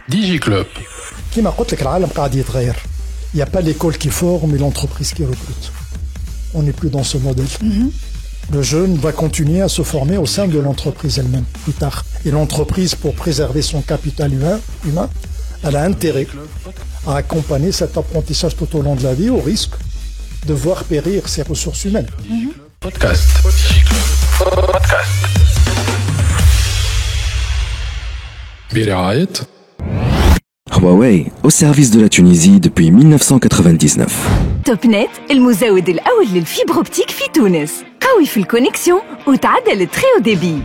DigiClub. كما قلت لك العالم قاعد يتغير. Il n'y a pas l'école qui forme mais l'entreprise qui recrute. On n'est plus dans ce modèle. Le jeune va continuer à se former au sein de l'entreprise elle-même plus tard. Et l'entreprise, pour préserver son capital humain, elle a intérêt à accompagner cet apprentissage tout au long de la vie au risque de voir périr ses ressources humaines. Podcast. Podcast. برعاية Huawei, au service de la Tunisie depuis 1999. توب نت المزود الأول للفيبر أوبتيك في تونس. قوي في الكونيكسيون وتعدل التري او ديبي.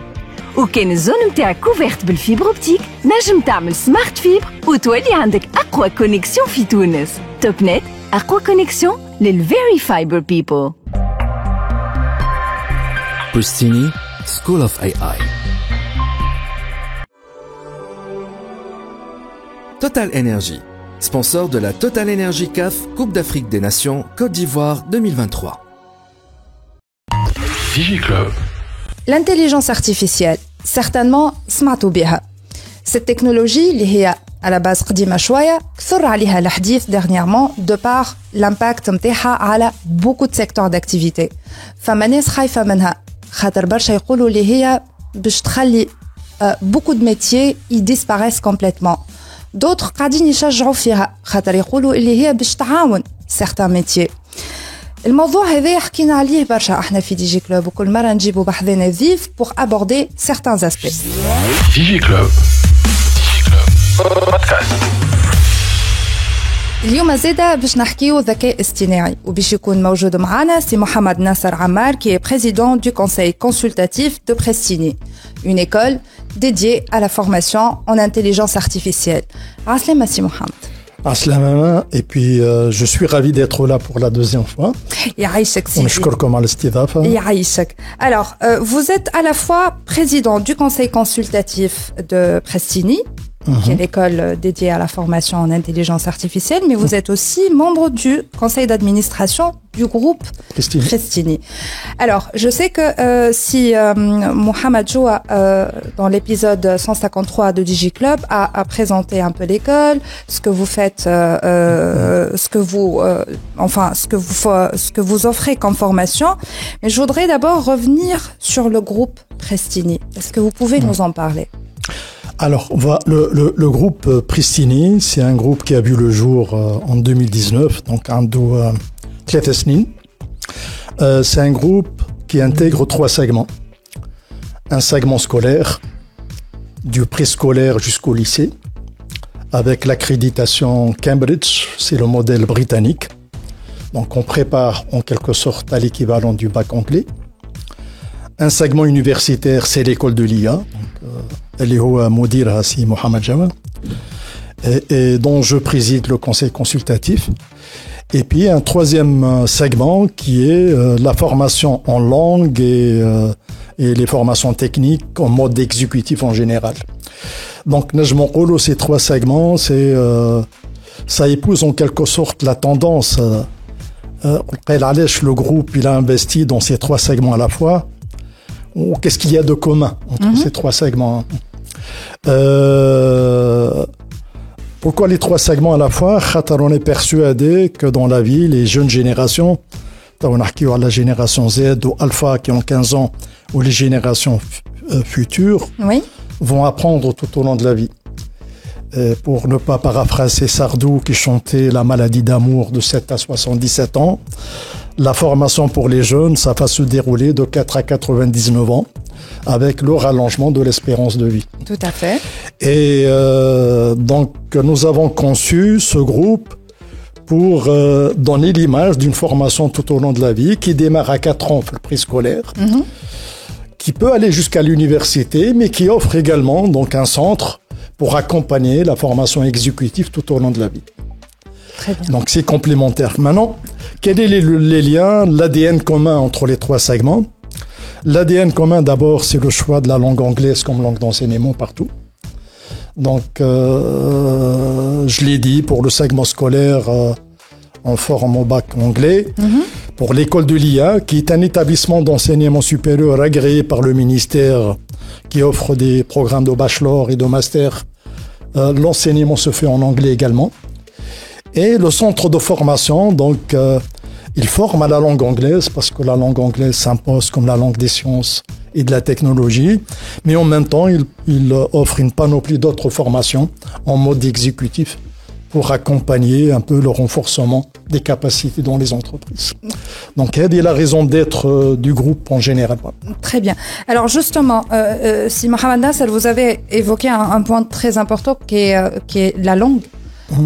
وكان الزون متاعك كوفيرت بالفيبر أوبتيك نجم تعمل سمارت فيبر وتولي عندك أقوى كونيكسيون في تونس. توب نت أقوى كونيكسيون للفيري فايبر بيبل. Pristini, School of AI. Total Energy, sponsor de la Total Energy CAF Coupe d'Afrique des Nations Côte d'Ivoire 2023. DigiClub. L'intelligence artificielle, certainement سمعتوا بها. Cette technologie اللي هي على باز قديمة شوية كثر عليها الحديث dernièrement de par l'impact متاعها على beaucoup de secteurs d'activité. فما ناس خايفة منها خاطر برشا يقولوا اللي هي باش تخلي beaucoup de métiers y disparaissent complètement. D'autres قاعدين يشجعوا فيها خاطر يقولوا اللي هي باش تعاون certains métiers. الموضوع هذا حكينا عليه برشا احنا في ديجي كلوب وكل مرة نجيبوا بحذنا ضيف pour aborder certains aspects. DigiClub. Podcast. اليوم زادا باش نحكيو ذكاء اصطناعي وباش يكون موجود معنا سي محمد ناصر عمار qui est président du conseil consultatif de Prestini, une école dédiée à la formation en intelligence artificielle. Aslama si Mohamed. Aslama, et puis je suis ravi d'être là pour la deuxième fois. يعيشك سيدي. ونشكركم على الاستضافة. يعيشك. Alors, vous êtes à la fois président du conseil consultatif de Prestini, qui est l'école dédiée à la formation en intelligence artificielle, mais vous êtes aussi membre du conseil d'administration du groupe Prestini. Alors, je sais que si Mohamed Joua, dans l'épisode 153 de DigiClub, a présenté un peu l'école, ce que vous faites, ce que vous offrez comme formation, mais je voudrais d'abord revenir sur le groupe Prestini. Est-ce que vous pouvez nous en parler? Alors, le groupe Pristini, c'est un groupe qui a vu le jour en 2019, donc c'est un groupe qui intègre 3 segments. Un segment scolaire, du préscolaire jusqu'au lycée, avec l'accréditation Cambridge, c'est le modèle britannique. Donc, on prépare en quelque sorte à l'équivalent du bac anglais. Un segment universitaire, c'est l'école de l'IA. اللي هو مديرها سي محمد جواد et dont je préside le conseil consultatif. Et puis un troisième segment qui est la formation en langue et les formations techniques en mode exécutif en général. Donc نجم نقولوا ces 3 segments, ça épouse en quelque sorte la tendance. Le groupe il a investi dans ces 3 segments à la fois. Qu'est-ce qu'il y a de commun entre ces 3 segments? Pourquoi les 3 segments à la fois? On est persuadé que dans la vie, les jeunes générations, on a parlé de la génération Z ou Alpha qui ont 15 ans, ou les générations futures, vont apprendre tout au long de la vie. Pour ne pas paraphraser Sardou qui chantait la maladie d'amour de 7 à 77 ans, la formation pour les jeunes, ça va se dérouler de 4 à 99 ans avec le rallongement de l'espérance de vie. Tout à fait. Et donc, nous avons conçu ce groupe pour donner l'image d'une formation tout au long de la vie qui démarre à 4 ans, le préscolaire, qui peut aller jusqu'à l'université, mais qui offre également donc un centre pour accompagner la formation exécutive tout au long de la vie. Très bien. Donc, c'est complémentaire. Maintenant, quels sont les liens, l'ADN commun entre les 3 segments? L'ADN commun, d'abord, c'est le choix de la langue anglaise comme langue d'enseignement partout. Donc, je l'ai dit, pour le segment scolaire, on forme au bac anglais. Pour l'école de l'IA, qui est un établissement d'enseignement supérieur agréé par le ministère, qui offre des programmes de bachelor et de master L'enseignement se fait en anglais également. Et le centre de formation, donc, il forme à la langue anglaise parce que la langue anglaise s'impose comme la langue des sciences et de la technologie. Mais en même temps, il offre une panoplie d'autres formations en mode exécutif pour accompagner un peu le renforcement des capacités dans les entreprises. Donc, c'est la raison d'être du groupe en général. Très bien. Alors justement, si Mohamed Nasser, vous avez évoqué un point très important qui est la langue.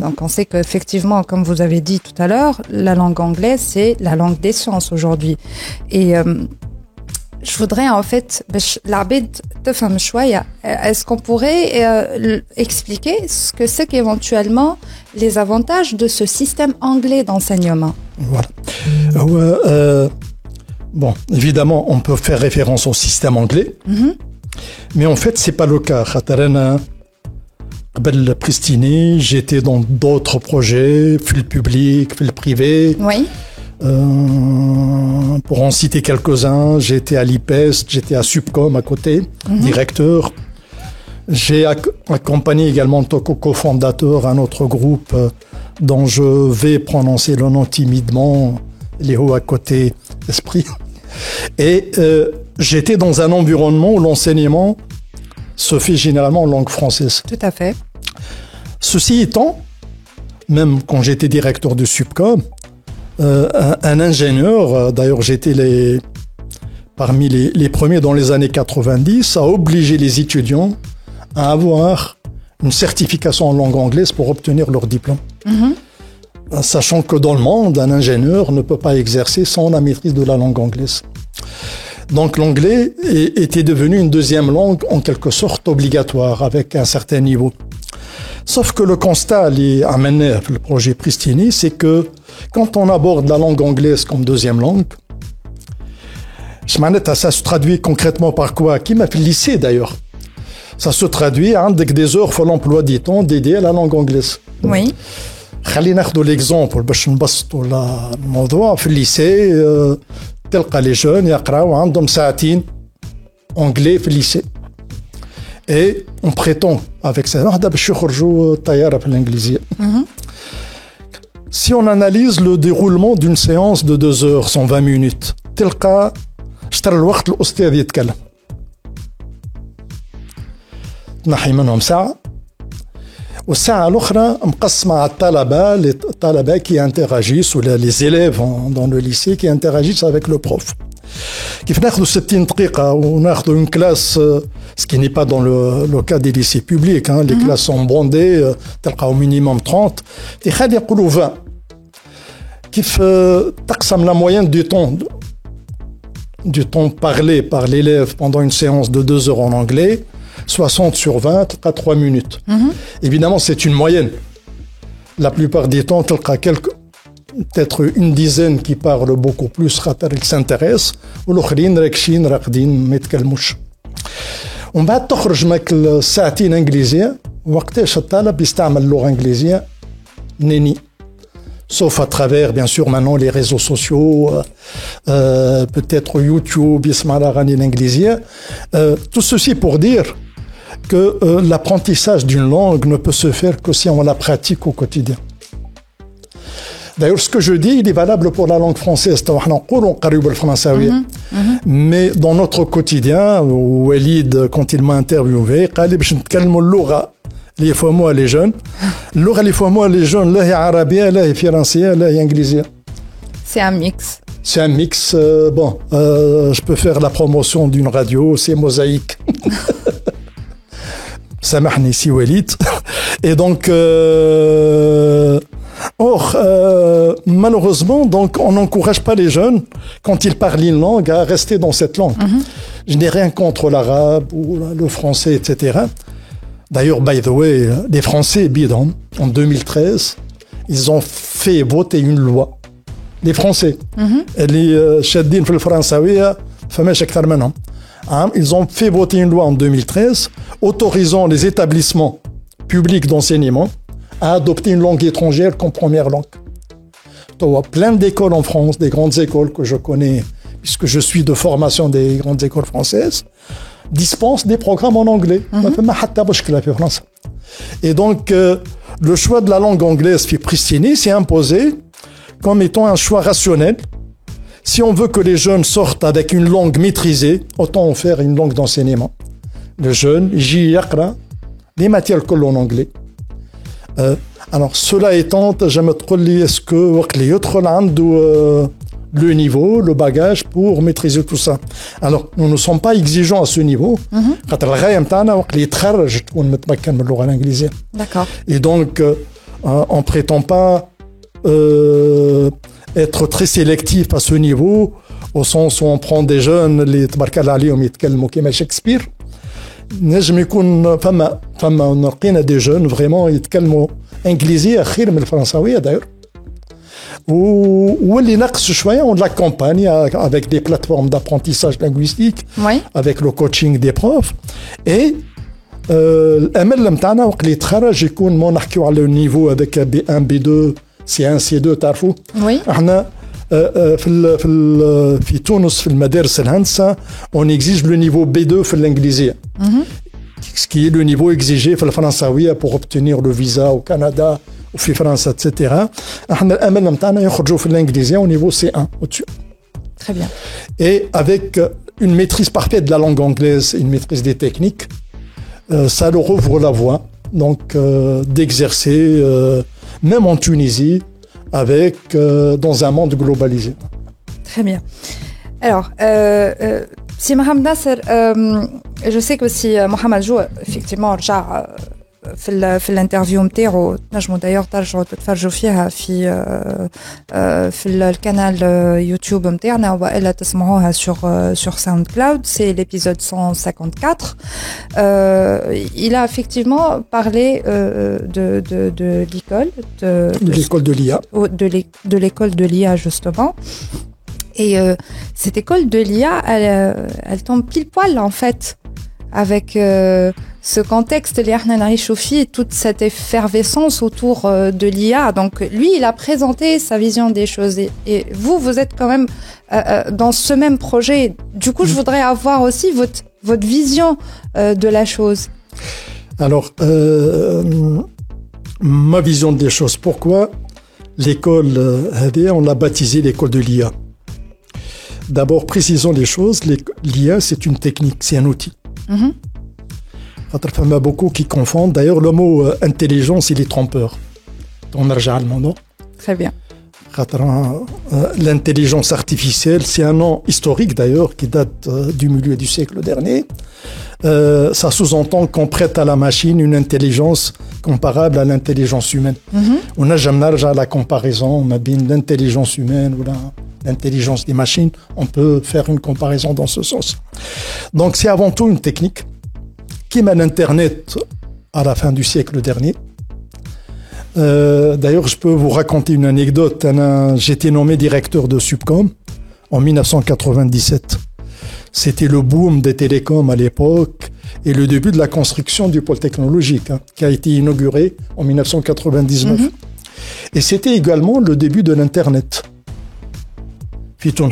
Donc on sait qu'effectivement, comme vous avez dit tout à l'heure, la langue anglaise, c'est la langue des sciences aujourd'hui. Et je voudrais en fait, est-ce qu'on pourrait expliquer ce que c'est qu'éventuellement les avantages de ce système anglais d'enseignement? Voilà. Bon, évidemment, on peut faire référence au système anglais, mais en fait, c'est pas le cas. Pristini, j'étais dans d'autres projets, le public, le privé. Oui. Pour en citer quelques-uns, j'étais à l'IPES, j'étais à Subcom à côté, directeur. J'ai accompagné également en tant que cofondateur un autre groupe dont je vais prononcer le nom timidement, Léo à côté, Esprit. Et j'étais dans un environnement où l'enseignement se fait généralement en langue française. Tout à fait. Ceci étant, même quand j'étais directeur de Subcom, un ingénieur, d'ailleurs j'étais parmi les premiers dans les années 90, a obligé les étudiants à avoir une certification en langue anglaise pour obtenir leur diplôme. Sachant que dans le monde, un ingénieur ne peut pas exercer sans la maîtrise de la langue anglaise. Donc l'anglais était devenu une deuxième langue en quelque sorte obligatoire avec un certain niveau. Sauf que le constat lié à le projet Pristini, c'est que quand on aborde la langue anglaise comme deuxième langue, ça se traduit concrètement par quoi? Qui m'a fait le lycée d'ailleurs. Ça se traduit avec des heures pour l'emploi du temps dédiées à la langue anglaise. Oui. خلينا ناخذ l'exemple باش نبسطوا الموضوع في الليسي تلقى les jeunes يقراوا عندهم ساعتين anglais في الليسي. Et on prétend avec ça واحدة باش يخرجوا طيارة في الإنجليزية. Si on analyse le déroulement d'une séance de 2 heures, 120 minutes, تلقى شطر الوقت الأستاذ يتكلم. تنحي منهم ساعة. والساعة الأخرى مقسمة على الطلبة qui interagissent ou les élèves dans le lycée qui interagissent avec le prof. كيف ناخذوا 60 دقيقة وناخذوا une classe, ce qui n'est pas dans le cas des lycées publics, hein, les classes sont bondées, تلقى au minimum 30. خلينا نقولوا 20. كيف تقسم la moyenne du temps parlé par l'élève pendant une séance de 2 heures en anglais, 60 sur 20, à 3 minutes. Évidemment, c'est une moyenne. La plupart du temps, peut-être une dizaine qui parlent beaucoup plus, qui s'intéressent, ou l'autre, راكشين راقدين ما يتكلموش. ومن بعد تخرج معك الساعتين انجليزيه وقتاش الطالب يستعمل اللغه الانجليزيه نيني. Sauf à travers, bien sûr, maintenant les réseaux sociaux, peut-être YouTube, يسمع الأغاني الإنجليزية. Tout ceci pour dire que l'apprentissage d'une langue ne peut se faire que si on la pratique au quotidien. D'ailleurs, ce que je dis, il est valable pour la langue française. Mais dans notre quotidien, Walid, quand il m'a interviewé, il dit que les femmes les jeunes, les femmes les jeunes, là, il y a arabien, là, il y a français, là, il y a anglais. C'est un mix. C'est un mix. Bon, je peux faire la promotion d'une radio, c'est Mosaïque. Samahni si Walid. Et donc, malheureusement, donc, on n'encourage pas les jeunes, quand ils parlent une langue, à rester dans cette langue. Je n'ai rien contre l'arabe ou le français, etc. D'ailleurs, by the way, les Français, bidon, en 2013, ils ont fait voter une loi. Les Français, les شادين في الفرنساوية فماش أكثر منهم. Ils ont fait voter une loi en 2013 autorisant les établissements publics d'enseignement à adopter une langue étrangère comme première langue. Il y a plein d'écoles en France, des grandes écoles que je connais, puisque je suis de formation des grandes écoles françaises, dispensent des programmes en anglais. Et donc, le choix de la langue anglaise في Pristini s'est imposé comme étant un choix rationnel. Si on veut que les jeunes sortent avec une langue maîtrisée, autant en faire une langue d'enseignement. Le jeune, يجي يقرأ les matières en anglais. Alors, cela étant, j'aime trop dire, est-ce que les autres langues le niveau, le bagage pour maîtriser tout ça. Alors, nous ne sommes pas exigeants à ce niveau. D'accord. Et donc, on prétend pas être très sélectif à ce niveau, au sens où on prend des jeunes, les تبارك عليهم يتكلموا كما شكسبير. نجم يكون فما لقينا des jeunes vraiment يتكلموا انجليزيه خير من الفرنساويه d'ailleurs. واللي نقص شويه on l'accompagne avec des plateformes d'apprentissage linguistique, oui. avec le coaching des profs. Et الامل نتاعنا وقت اللي يتخرج يكون ما نحكيو على النيفو هذاك B1 B2 C1 C2 تعرفوا. Oui. احنا في تونس في المدارس الهندسه on exige le niveau B2 في الانجليزيه. Ce qui est le niveau exigé في الفرنساويه pour obtenir le visa au Canada وفي فرنسا etc. احنا الامل نتاعنا يخرجوا في الانجليزيه au niveau C1 au-dessus. Très bien. Et avec une maîtrise parfaite de la langue anglaise et une maîtrise des techniques, ça leur ouvre la voie donc d'exercer même en Tunisie avec dans un monde globalisé. Très bien. Alors, si Mohamed Nasser, je sais que si Mohamed Jou effectivement رجع في الانترفيو نتاعو نجموا دايوغ ترجعوا تتفرجوا فيها في القناه يوتيوب نتاعنا والا تسمعوها sur SoundCloud, c'est l'épisode 154. Il a effectivement parlé de l'école de l'école de l'IA, de l'école de l'IA justement. Et cette école de l'IA, elle tombe pile poil en fait avec ce contexte, toute cette effervescence autour de l'IA. Donc lui, il a présenté sa vision des choses. Et vous êtes quand même dans ce même projet. Du coup, je voudrais avoir aussi votre vision de la chose. Alors, ma vision des choses. Pourquoi l'école, on l'a baptisée l'école de l'IA? D'abord, précisons les choses. L'IA, c'est une technique, c'est un outil. Il y a beaucoup qui confondent. D'ailleurs, le mot intelligence, il est trompeur. On revient à le nom. Très bien. L'intelligence artificielle, c'est un nom historique d'ailleurs qui date du milieu du siècle dernier. Ça sous-entend qu'on prête à la machine une intelligence comparable à l'intelligence humaine. On n'a jamais la comparaison, on a bien l'intelligence humaine ou l'intelligence des machines. On peut faire une comparaison dans ce sens. Donc c'est avant tout une technique qui mène l'Internet à la fin du siècle dernier. D'ailleurs, je peux vous raconter une anecdote. J'étais nommé directeur de Subcom en 1997. C'était le boom des télécoms à l'époque et le début de la construction du pôle technologique qui a été inauguré en 1999. Et c'était également le début de l'Internet. Fitons.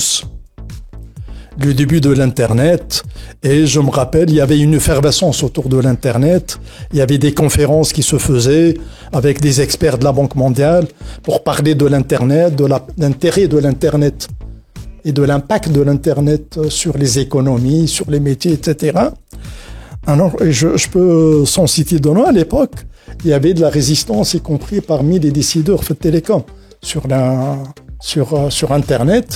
Le début de l'Internet, et je me rappelle, il y avait une effervescence autour de l'Internet, il y avait des conférences qui se faisaient avec des experts de la Banque mondiale pour parler de l'Internet, de l'intérêt de l'Internet et de l'impact de l'Internet sur les économies, sur les métiers, etc. Alors, je peux, sans citer de nom, à l'époque, il y avait de la résistance, y compris parmi les décideurs de télécom sur Internet.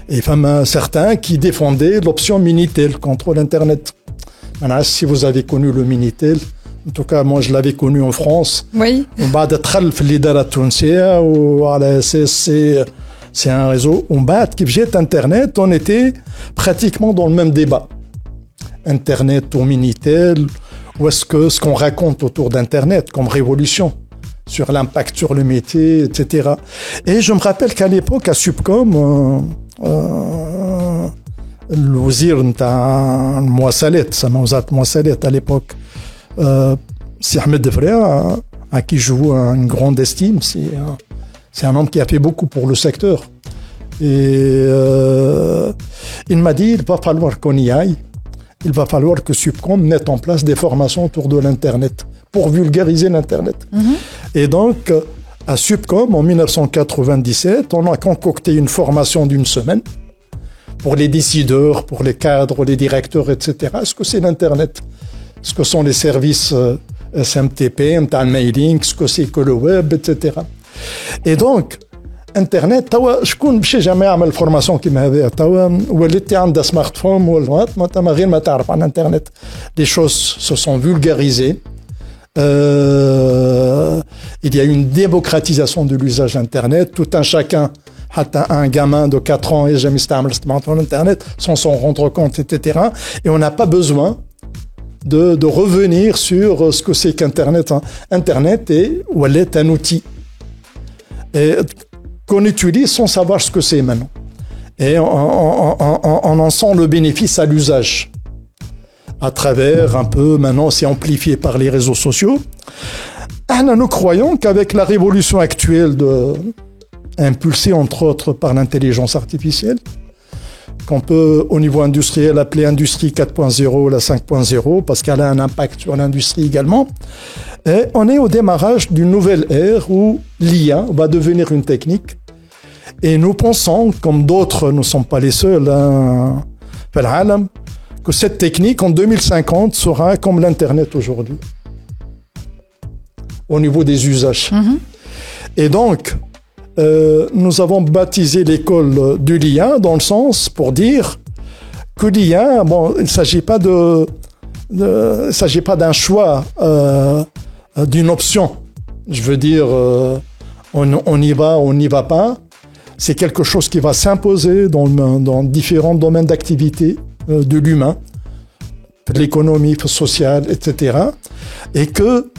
Et certains qui défendaient l'option Minitel contre l'Internet. Alors, si vous avez connu le Minitel, en tout cas, moi, je l'avais connu en France. Oui. C'est un réseau. Qui faisait Internet, on était pratiquement dans le même débat. Internet ou Minitel, ou est-ce que ce qu'on raconte autour d'Internet comme révolution sur l'impact sur le métier, etc. Et je me rappelle qu'à l'époque, à Subcom, الوزير نتاع المواصلات سما وزارة المواصلات à l'époque c'est Ahmed Defrea à qui je voue une grande estime. C'est un homme qui a fait beaucoup pour le secteur et il m'a dit il va falloir qu'on y aille, il va falloir que Subcom mette en place des formations autour de l'Internet pour vulgariser l'Internet. Et donc, à Subcom, en 1997, on a concocté une formation d'une semaine pour les décideurs, pour les cadres, les directeurs, etc. Ce que c'est l'Internet, ce que sont les services SMTP, le mailing, ce que c'est que le web, etc. Et donc, Internet, je ne sais jamais faire une formation qui m'a fait. Ou tu as un smartphone, ou tu n'as rien à faire Internet. Les choses se sont vulgarisées. Il y a une démocratisation de l'usage d'Internet. Tout un chacun, un gamin de 4 ans, et jamais installé le smartphone Internet, sans s'en rendre compte, etc. Et on n'a pas besoin de revenir sur ce que c'est qu'Internet. Internet est un outil qu'on utilise sans savoir ce que c'est maintenant. Et on en sent le bénéfice à l'usage. À travers un peu, maintenant c'est amplifié par les réseaux sociaux. Nous croyons qu'avec la révolution actuelle impulsée entre autres par l'intelligence artificielle, qu'on peut au niveau industriel appeler industrie 4.0 la 5.0 parce qu'elle a un impact sur l'industrie également, et on est au démarrage d'une nouvelle ère où l'IA va devenir une technique, et nous pensons, comme d'autres ne sont pas les seuls, que cette technique en 2050 sera comme l'Internet aujourd'hui au niveau des usages. Et donc nous avons baptisé l'école de l'IA dans le sens pour dire que l'IA, il ne s'agit pas d'un choix, d'une option. Je veux dire, on y va, on n'y va pas. C'est quelque chose qui va s'imposer dans différents domaines d'activité de l'humain, de l'économie sociale, etc. Et que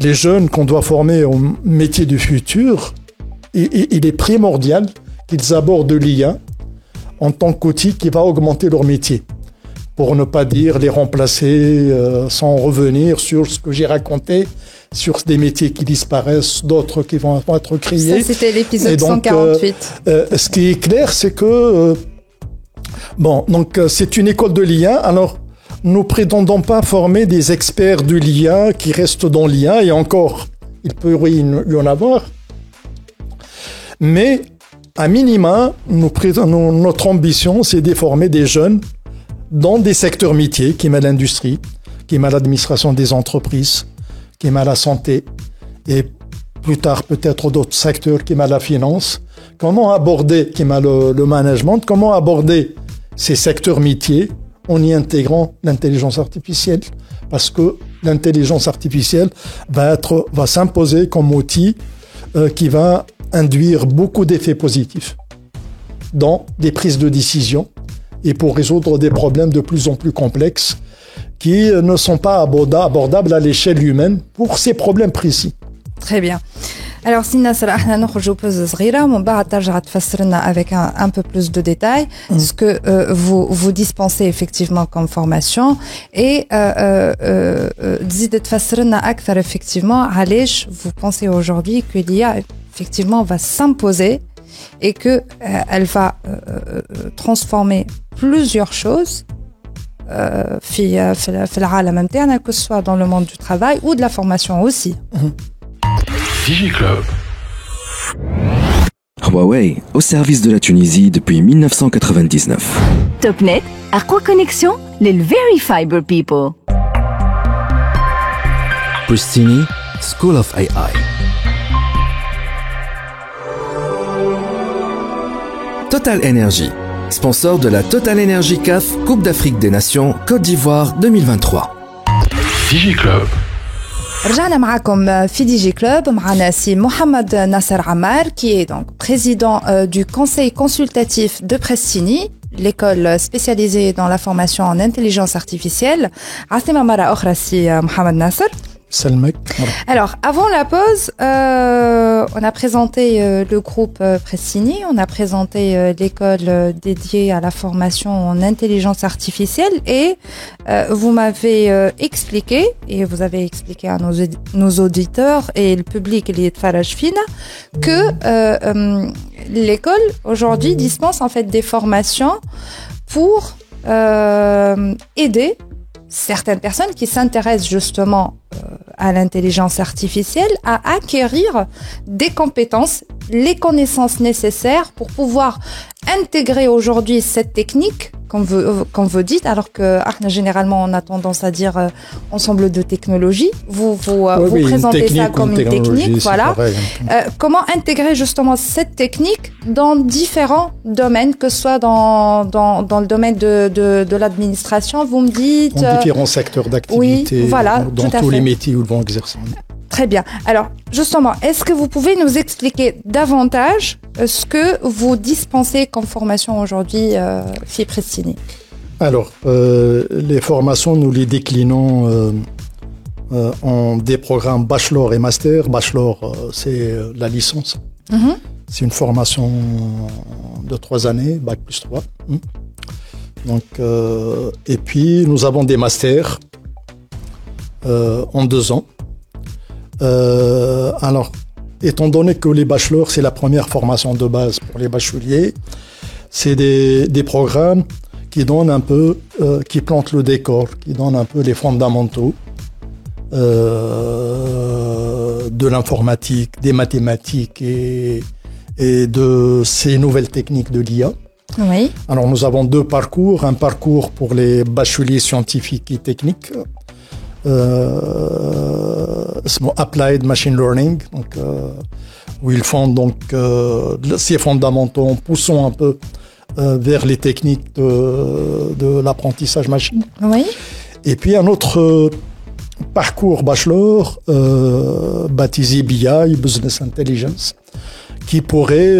les jeunes qu'on doit former au métier du futur, il est primordial qu'ils abordent l'IA en tant qu'outil qui va augmenter leur métier. Pour ne pas dire les remplacer sans revenir sur ce que j'ai raconté, sur des métiers qui disparaissent, d'autres qui vont être créés. Ça, c'était l'épisode 148. Ce qui est clair, c'est que c'est une école de l'IA. Alors, nous prétendons pas former des experts de l'IA qui restent dans l'IA, et encore, il peut y en avoir. Mais, à minima, notre ambition, c'est de former des jeunes dans des secteurs métiers, qui met l'industrie, qui met l'administration des entreprises, qui met la santé, et plus tard peut-être d'autres secteurs qui met la finance. Comment aborder, qui met le management, comment aborder ces secteurs métiers en y intégrant l'intelligence artificielle, parce que l'intelligence artificielle va s'imposer comme outil qui va induire beaucoup d'effets positifs dans des prises de décision et pour résoudre des problèmes de plus en plus complexes qui ne sont pas abordables à l'échelle humaine pour ces problèmes précis. Très bien. Alors, si Nasser, احنا نخرجوا pause صغيرة ومن بعد ترجع تفسر لنا avec un peu plus de détails ce que vous dispensez effectivement comme formation et تزيد تفسر لنا أكثر effectivement علاش vous pensez aujourd'hui que l'IA effectivement va s'imposer et que elle va transformer plusieurs choses في العالم نتاعنا, que ce soit dans le monde du travail ou de la formation aussi. DigiClub. Huawei, au service de la Tunisie depuis 1999. Topnet, أقوى connexion لل very fiber people. Pristini, School of AI. Total Energy, sponsor de la Total Energy CAF Coupe d'Afrique des Nations Côte d'Ivoire 2023. DigiClub. رجعنا معاكم في دي جي كلوب معنا سي محمد ناصر عمار qui est donc président du conseil consultatif de Prestini, l'école spécialisée dans la formation en intelligence artificielle. عسلامة مرة أخرى سي محمد ناصر. Salmek. Alors, avant la pause, on a présenté le groupe Prestini, on a présenté l'école dédiée à la formation en intelligence artificielle et vous m'avez expliqué, et vous avez expliqué à nos auditeurs et le public qui est Faraj Fina, que l'école aujourd'hui dispense en fait des formations pour aider certaines personnes qui s'intéressent justement à l'intelligence artificielle à acquérir des compétences, les connaissances nécessaires pour pouvoir intégrer aujourd'hui cette technique qu'on veut dire, alors que généralement on a tendance à dire ensemble de technologies. Vous présentez ça comme une technique, voilà. Comment intégrer justement cette technique dans différents domaines, que ce soit dans le domaine de l'administration, vous me dites... Dans différents secteurs d'activité, oui, voilà, dans tous les métiers où ils vont exercer. Très bien. Alors, justement, est-ce que vous pouvez nous expliquer davantage ce que vous dispensez comme formation aujourd'hui, chez Prestini? Alors, les formations, nous les déclinons en des programmes bachelor et master. Bachelor, c'est la licence. C'est une formation de 3 années, bac plus 3. Donc, et puis, nous avons des masters en 2 ans. Alors, étant donné que les bachelors, c'est la première formation de base pour les bacheliers, c'est des programmes qui donnent un peu, qui plantent le décor, qui donnent un peu les fondamentaux de l'informatique, des mathématiques et de ces nouvelles techniques de l'IA. Oui. Alors, nous avons 2 parcours. Un parcours pour les bacheliers scientifiques et techniques, Applied Machine Learning, donc, où ils font donc ces fondamentaux en poussant un peu vers les techniques de l'apprentissage machine. Oui. Et puis un autre parcours bachelor baptisé BI, Business Intelligence, qui pourrait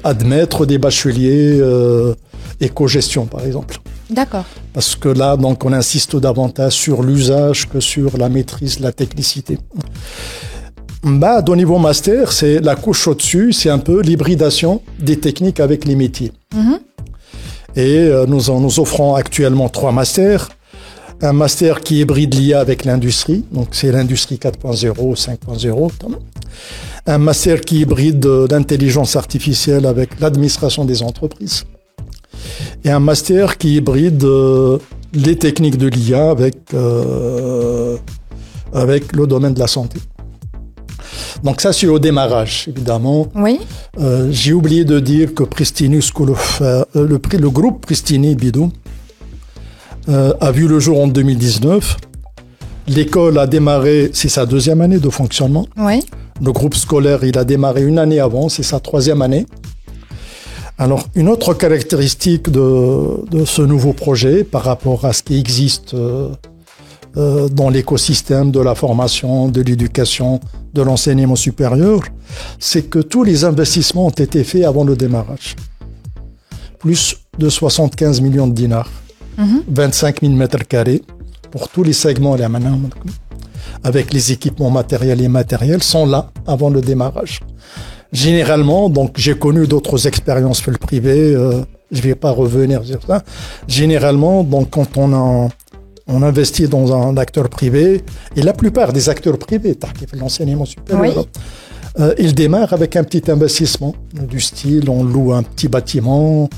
admettre des bacheliers éco-gestion, par exemple. D'accord. Parce que là, donc, on insiste davantage sur l'usage que sur la maîtrise, la technicité. Au niveau master, c'est la couche au-dessus, c'est un peu l'hybridation des techniques avec les métiers. Et nous offrons actuellement 3 masters. Un master qui hybride l'IA avec l'industrie, donc c'est l'industrie 4.0, 5.0. Un master qui hybride l'intelligence artificielle avec l'administration des entreprises. Et un master qui hybride les techniques de l'IA avec le domaine de la santé. Donc ça, c'est au démarrage, évidemment. Oui. J'ai oublié de dire que Prestini School of, le groupe Prestini Bidou a vu le jour en 2019. L'école a démarré, c'est sa 2e année de fonctionnement. Oui. Le groupe scolaire, il a démarré 1 année avant, c'est sa 3e année. Alors, une autre caractéristique de ce nouveau projet par rapport à ce qui existe dans l'écosystème de la formation, de l'éducation, de l'enseignement supérieur, c'est que tous les investissements ont été faits avant le démarrage. Plus de 75 millions de dinars, 25 000 mètres carrés pour tous les segments, avec les équipements matériels et immatériels, sont là avant le démarrage. Généralement, donc j'ai connu d'autres expériences dans le privé, je vais pas revenir sur ça. Généralement, donc quand on investit dans un acteur privé, et la plupart des acteurs privés, l'enseignement supérieur, oui. Ils démarrent avec un petit investissement du style, on loue un petit bâtiment,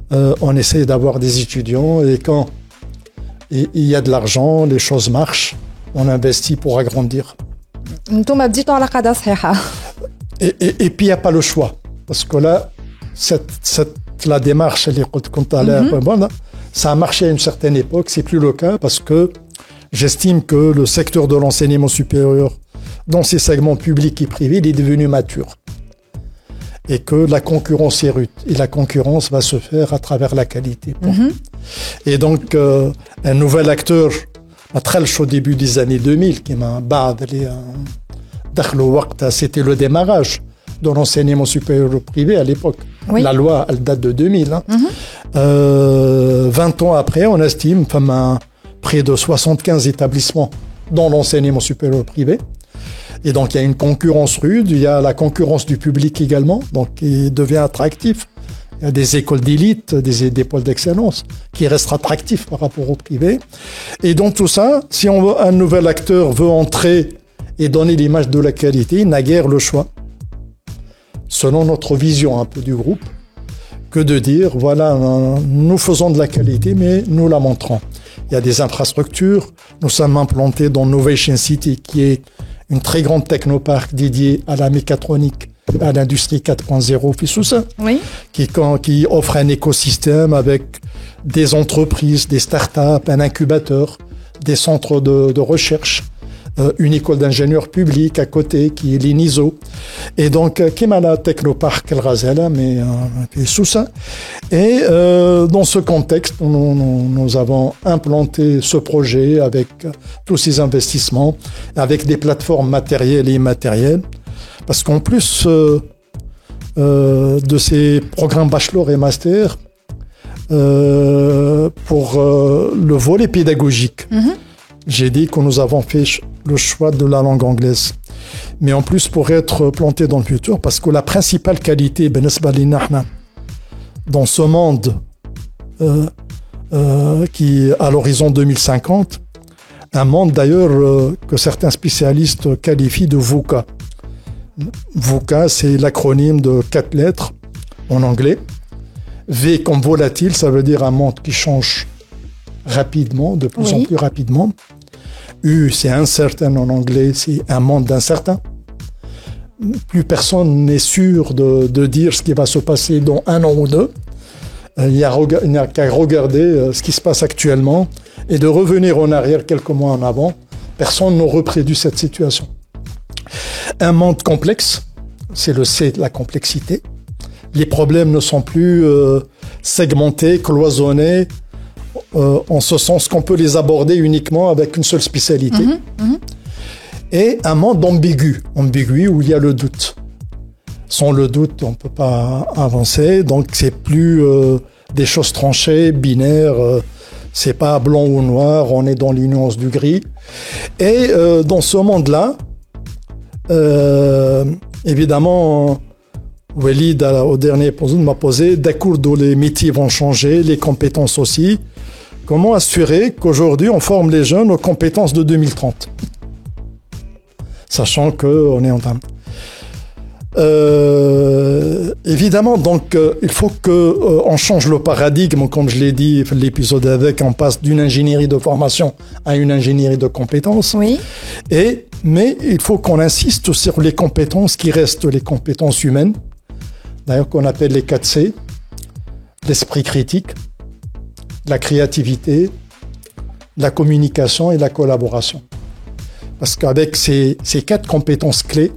on essaie d'avoir des étudiants, et quand il y a de l'argent, les choses marchent, on investit pour agrandir. Et puis, il n'y a pas le choix. Parce que là, la démarche, ça a marché à une certaine époque. C'est plus le cas parce que j'estime que le secteur de l'enseignement supérieur, dans ses segments publics et privés, il est devenu mature. Et que la concurrence est rude. Et la concurrence va se faire à travers la qualité. Et donc, un nouvel acteur, au début des années 2000, qui m'a c'était le démarrage de l'enseignement supérieur privé à l'époque. Oui. La loi, elle date de 2000. 20 ans après, on estime près de 75 établissements dans l'enseignement supérieur privé. Et donc, il y a une concurrence rude. Il y a la concurrence du public également, donc qui devient attractif. Il y a des écoles d'élite, des pôles d'excellence qui restent attractifs par rapport au privé. Et dans tout ça, si un nouvel acteur veut entrer et donner l'image de la qualité, il n'a guère le choix, selon notre vision un peu du groupe, que de dire, voilà, nous faisons de la qualité, mais nous la montrons. il y a des infrastructures. Nous sommes implantés dans Novation City, qui est une très grande technoparc dédiée à la mécatronique, à l'industrie 4.0, Fissoussa, Oui. qui offre un écosystème avec des entreprises, des startups, un incubateur, des centres de recherche, une école d'ingénieurs publics à côté qui est l'INISO. Et donc, qui m'a la technoparc El Ghazala, mais Fissoussa. Et dans ce contexte, nous avons implanté ce projet avec tous ces investissements, avec des plateformes matérielles et immatérielles. Parce qu'en plus de ces programmes bachelor et master, pour le volet pédagogique, j'ai dit que nous avons fait le choix de la langue anglaise. Mais en plus, pour être planté dans le futur, parce que la principale qualité dans ce monde qui à l'horizon 2050, un monde d'ailleurs que certains spécialistes qualifient de VUCA. VUCA, c'est l'acronyme de 4 lettres en anglais. V comme volatile, ça veut dire un monde qui change rapidement, de plus en plus rapidement. U, c'est incertain en anglais, c'est un monde d'incertain. Plus personne n'est sûr de dire ce qui va se passer dans 1 an ou 2. Il n'y a qu'à regarder ce qui se passe actuellement et de revenir en arrière quelques mois en avant. Personne n'aurait prédit cette situation. Un monde complexe, c'est le C de la complexité. Les problèmes ne sont plus segmentés, cloisonnés, en ce sens qu'on peut les aborder uniquement avec une seule spécialité. Et un monde ambigu où il y a le doute. Sans le doute, on ne peut pas avancer, donc c'est plus des choses tranchées, binaires, c'est pas blanc ou noir, on est dans les nuances du gris. Et dans ce monde-là, évidemment, Walid, au dernier épisode, m'a posé, d'accord, où les métiers vont changer, les compétences aussi. Comment assurer qu'aujourd'hui, on forme les jeunes aux compétences de 2030 ? Sachant qu'on est en train. Évidemment, donc, il faut qu'on change le paradigme, comme je l'ai dit, l'épisode avec, on passe d'une ingénierie de formation à une ingénierie de compétences. Oui. Mais il faut qu'on insiste sur les compétences qui restent les compétences humaines, d'ailleurs qu'on appelle les 4C, l'esprit critique, la créativité, la communication et la collaboration. Parce qu'avec ces 4 compétences clés,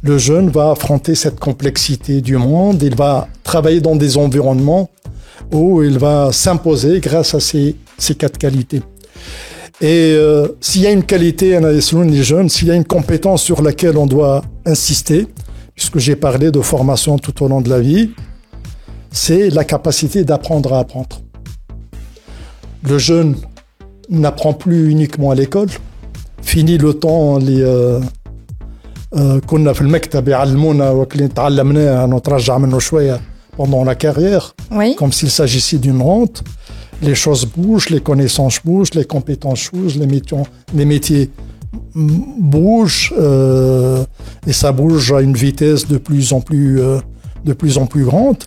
le jeune va affronter cette complexité du monde, il va travailler dans des environnements où il va s'imposer grâce à ces 4 qualités. Et s'il y a une qualité, les jeunes, s'il y a une compétence sur laquelle on doit insister, puisque j'ai parlé de formation tout au long de la vie, c'est la capacité d'apprendre à apprendre. Le jeune n'apprend plus uniquement à l'école. Fini le temps, كنا في المكتب يعلمونا وكلي تعلمناه نترجع منه شوية pendant la carrière, comme s'il s'agissait d'une rente. Les choses bougent, les connaissances bougent, les compétences bougent, les métiers bougent et ça bouge à une vitesse de plus en plus grande.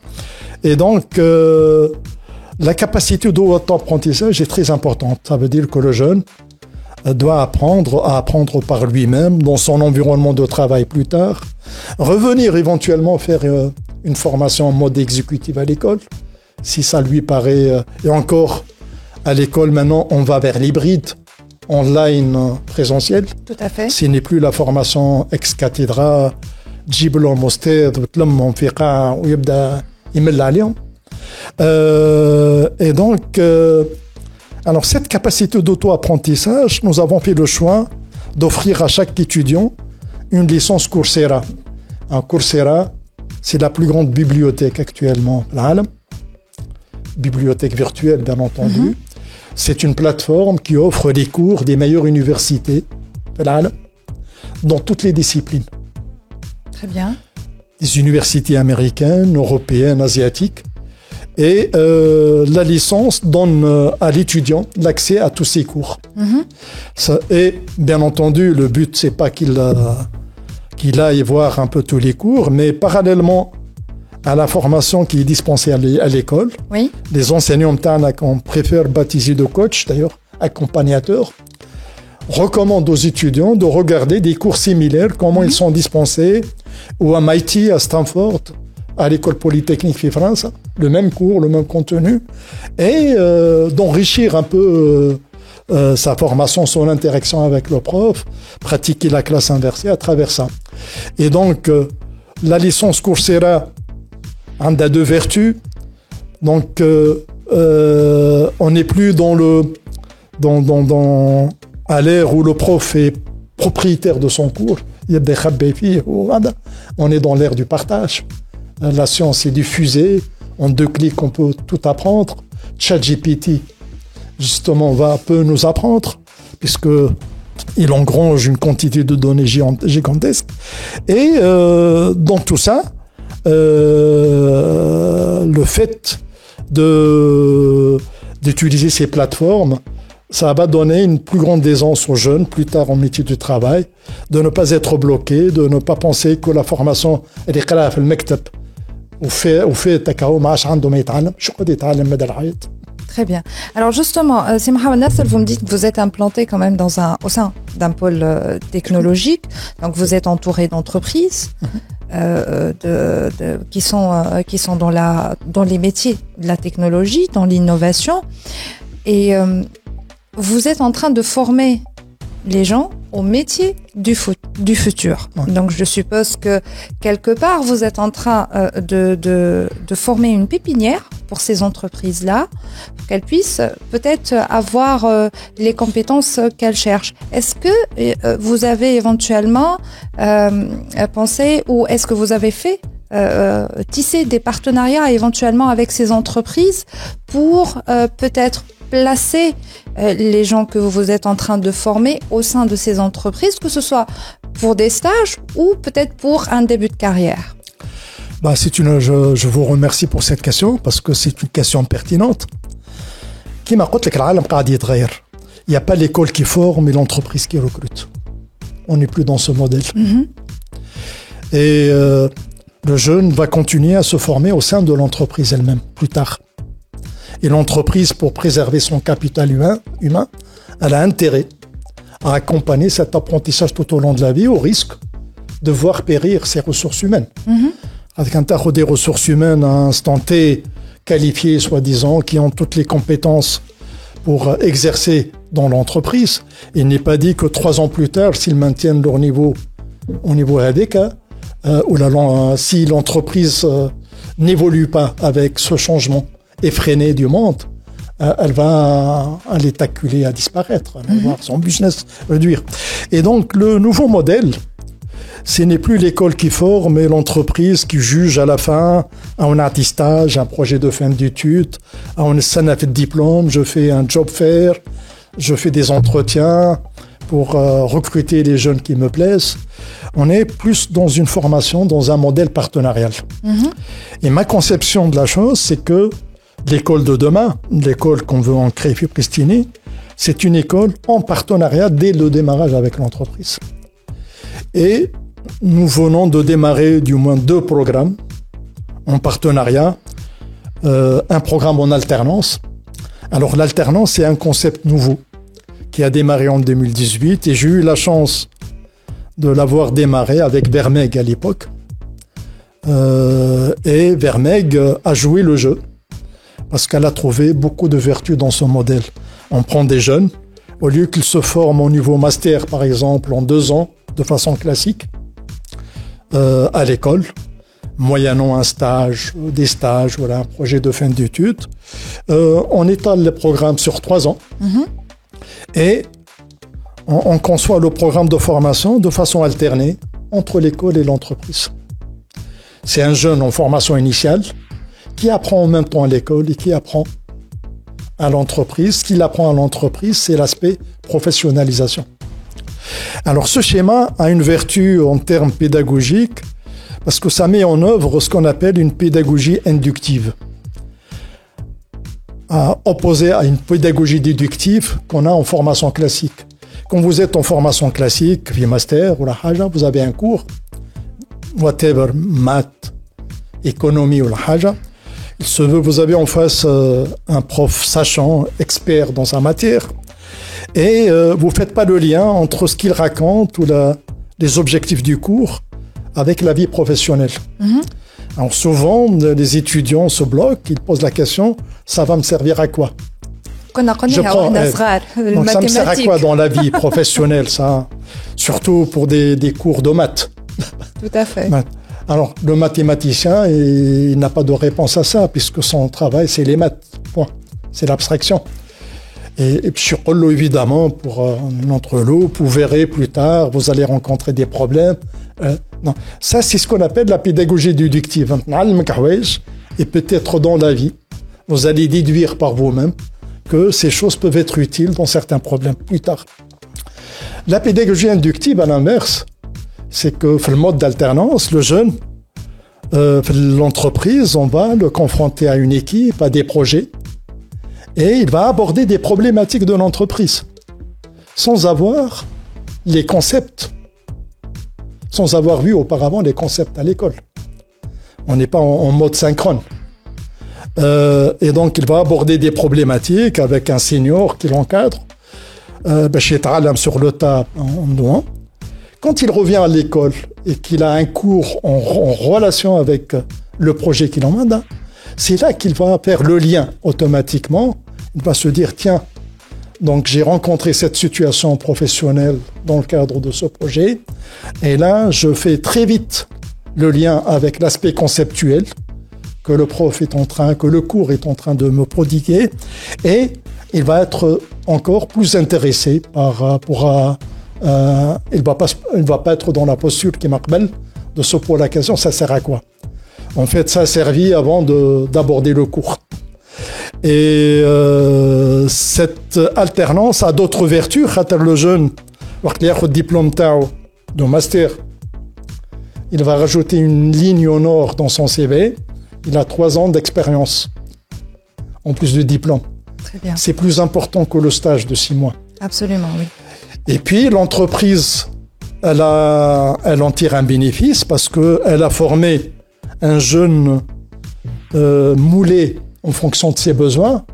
Et donc, la capacité d'auto-apprentissage est très importante. Ça veut dire que le jeune doit apprendre à apprendre par lui-même dans son environnement de travail plus tard, revenir éventuellement faire une formation en mode exécutif à l'école, si ça lui paraît... et encore, à l'école maintenant, on va vers l'hybride, online présentiel. Tout à fait. Ce n'est plus la formation ex-cathedra, تجيب لهم أستاذ وتلمهم في قاعة ويبدأ يمل عليهم. Et donc... alors, cette capacité d'auto-apprentissage, nous avons fait le choix d'offrir à chaque étudiant une licence Coursera. Alors, Coursera, c'est la plus grande bibliothèque actuellement dans le monde. Bibliothèque virtuelle, bien entendu. C'est une plateforme qui offre des cours des meilleures universités dans toutes les disciplines. Très bien. Des universités américaines, européennes, asiatiques. Et la licence donne à l'étudiant l'accès à tous ces cours. Et bien entendu, le but, c'est pas qu'il aille voir un peu tous les cours, mais parallèlement à la formation qui est dispensée à l'école. Oui. Les enseignants qu'on préfère baptiser de coach, d'ailleurs, accompagnateurs, recommandent aux étudiants de regarder des cours similaires, comment ils sont dispensés, ou à MIT, à Stanford, à l'école polytechnique de France, le même cours, le même contenu, et d'enrichir un peu sa formation, son interaction avec le prof, pratiquer la classe inversée à travers ça. Et donc, la licence Coursera a deux vertus. Donc, on n'est plus à l'ère où le prof est propriétaire de son cours. On est dans l'ère du partage. La science est diffusée. En 2 clics, on peut tout apprendre. ChatGPT, justement, peut nous apprendre, puisque il engrange une quantité de données gigantesques. Et dans tout ça, le fait d'utiliser ces plateformes, ça va donner une plus grande aisance aux jeunes, plus tard en métier du travail, de ne pas être bloqués, de ne pas penser que la formation elle est قراءة في المكتب وفي تكاو ما عادش عنده ما يتعلم شو قد يتعلم مدى الحياة. Très bien. Alors justement, si Mohamed Nasser, vous me dites que vous êtes implanté quand même au sein d'un pôle technologique, donc vous êtes entouré d'entreprises qui sont dans les métiers de la technologie, dans l'innovation, et vous êtes en train de former les gens au métier du futur. Ouais. Donc je suppose que quelque part vous êtes en train de former une pépinière pour ces entreprises-là, pour qu'elles puissent peut-être avoir les compétences qu'elles cherchent. Est-ce que vous avez éventuellement pensé, ou est-ce que vous avez fait tisser des partenariats éventuellement avec ces entreprises pour peut-être placer les gens que vous êtes en train de former au sein de ces entreprises, que ce soit pour des stages ou peut-être pour un début de carrière? Je vous remercie pour cette question, parce que c'est une question pertinente. Il n'y a pas l'école qui forme et l'entreprise qui recrute. On n'est plus dans ce modèle. Mm-hmm. Et le jeune va continuer à se former au sein de l'entreprise elle-même, plus tard. Et l'entreprise, pour préserver son capital humain, elle a intérêt à accompagner cet apprentissage tout au long de la vie, au risque de voir périr ses ressources humaines. Avec un tas des ressources humaines à un instant T, qualifiées, soi-disant, qui ont toutes les compétences pour exercer dans l'entreprise. Il n'est pas dit que 3 ans plus tard, s'ils maintiennent leur niveau au niveau ADK, si l'entreprise n'évolue pas avec ce changement effréné du monde, elle va aller acculer à disparaître, elle va voir son business réduire. Et donc, le nouveau modèle, ce n'est plus l'école qui forme, mais l'entreprise qui juge à la fin, à un attestage, un projet de fin d'études, à un sanaf de diplôme, je fais un job fair, je fais des entretiens pour recruter les jeunes qui me plaisent. On est plus dans une formation, dans un modèle partenarial. Et ma conception de la chose, c'est que l'école de demain, l'école qu'on veut en créer Fibristini, c'est une école en partenariat dès le démarrage avec l'entreprise. Et nous venons de démarrer du moins 2 programmes en partenariat, un programme en alternance. Alors l'alternance, c'est un concept nouveau qui a démarré en 2018 et j'ai eu la chance de l'avoir démarré avec Vermeeg à l'époque. Et Vermeeg a joué le jeu parce qu'elle a trouvé beaucoup de vertus dans ce modèle. On prend des jeunes, au lieu qu'ils se forment au niveau master, par exemple, en 2 ans, de façon classique, à l'école, moyennant un stage, des stages, voilà, un projet de fin d'études. On étale le programme sur 3 ans et on conçoit le programme de formation de façon alternée entre l'école et l'entreprise. C'est un jeune en formation initiale qui apprend en même temps à l'école et qui apprend à l'entreprise. Ce qu'il apprend à l'entreprise, c'est l'aspect professionnalisation. Alors ce schéma a une vertu en termes pédagogiques parce que ça met en œuvre ce qu'on appelle une pédagogie inductive, opposée à une pédagogie déductive qu'on a en formation classique. Quand vous êtes en formation classique, via master ou la haja, vous avez un cours, whatever, maths, économie ou la haja. Il se veut, vous avez en face un prof sachant, expert dans sa matière, et vous ne faites pas le lien entre ce qu'il raconte ou les objectifs du cours avec la vie professionnelle. Alors souvent, les étudiants se bloquent, ils posent la question, ça va me servir à quoi? Donc ça me sert à quoi dans la vie professionnelle, ça? Surtout pour des cours de maths. Tout à fait. Alors, le mathématicien, il n'a pas de réponse à ça, puisque son travail, c'est les maths. Point. C'est l'abstraction. Et sur l'eau, évidemment, pour notre lot, vous verrez plus tard, vous allez rencontrer des problèmes. Non. Ça, c'est ce qu'on appelle la pédagogie déductive. Et peut-être dans la vie, vous allez déduire par vous-même que ces choses peuvent être utiles dans certains problèmes plus tard. La pédagogie inductive, à l'inverse, c'est que dans le mode d'alternance, le jeune, l'entreprise, on va le confronter à une équipe, à des projets, et il va aborder des problématiques de l'entreprise sans avoir les concepts, sans avoir vu auparavant les concepts à l'école. On n'est pas en mode synchrone. Et donc, il va aborder des problématiques avec un senior qui l'encadre, sur le tas en douant. Quand il revient à l'école et qu'il a un cours en relation avec le projet qu'il emmène, c'est là qu'il va faire le lien automatiquement. Il va se dire, tiens, donc j'ai rencontré cette situation professionnelle dans le cadre de ce projet. Et là, je fais très vite le lien avec l'aspect conceptuel que le prof est en train, que le cours est en train de me prodiguer. Et il va être encore plus intéressé il va pas être dans la posture qui m'appelle de se poser la question, ça sert à quoi? En fait, ça a servi avant d'aborder le cours. Et cette alternance a d'autres vertus. Le jeune, lorsqu'il a le diplôme de master, il va rajouter une ligne au nord dans son CV. Il a 3 ans d'expérience en plus du diplôme. Très bien. C'est plus important que le stage de 6 mois. Absolument, oui. Et puis, l'entreprise, elle en tire un bénéfice parce qu'elle a formé un jeune moulé en fonction de ses besoins.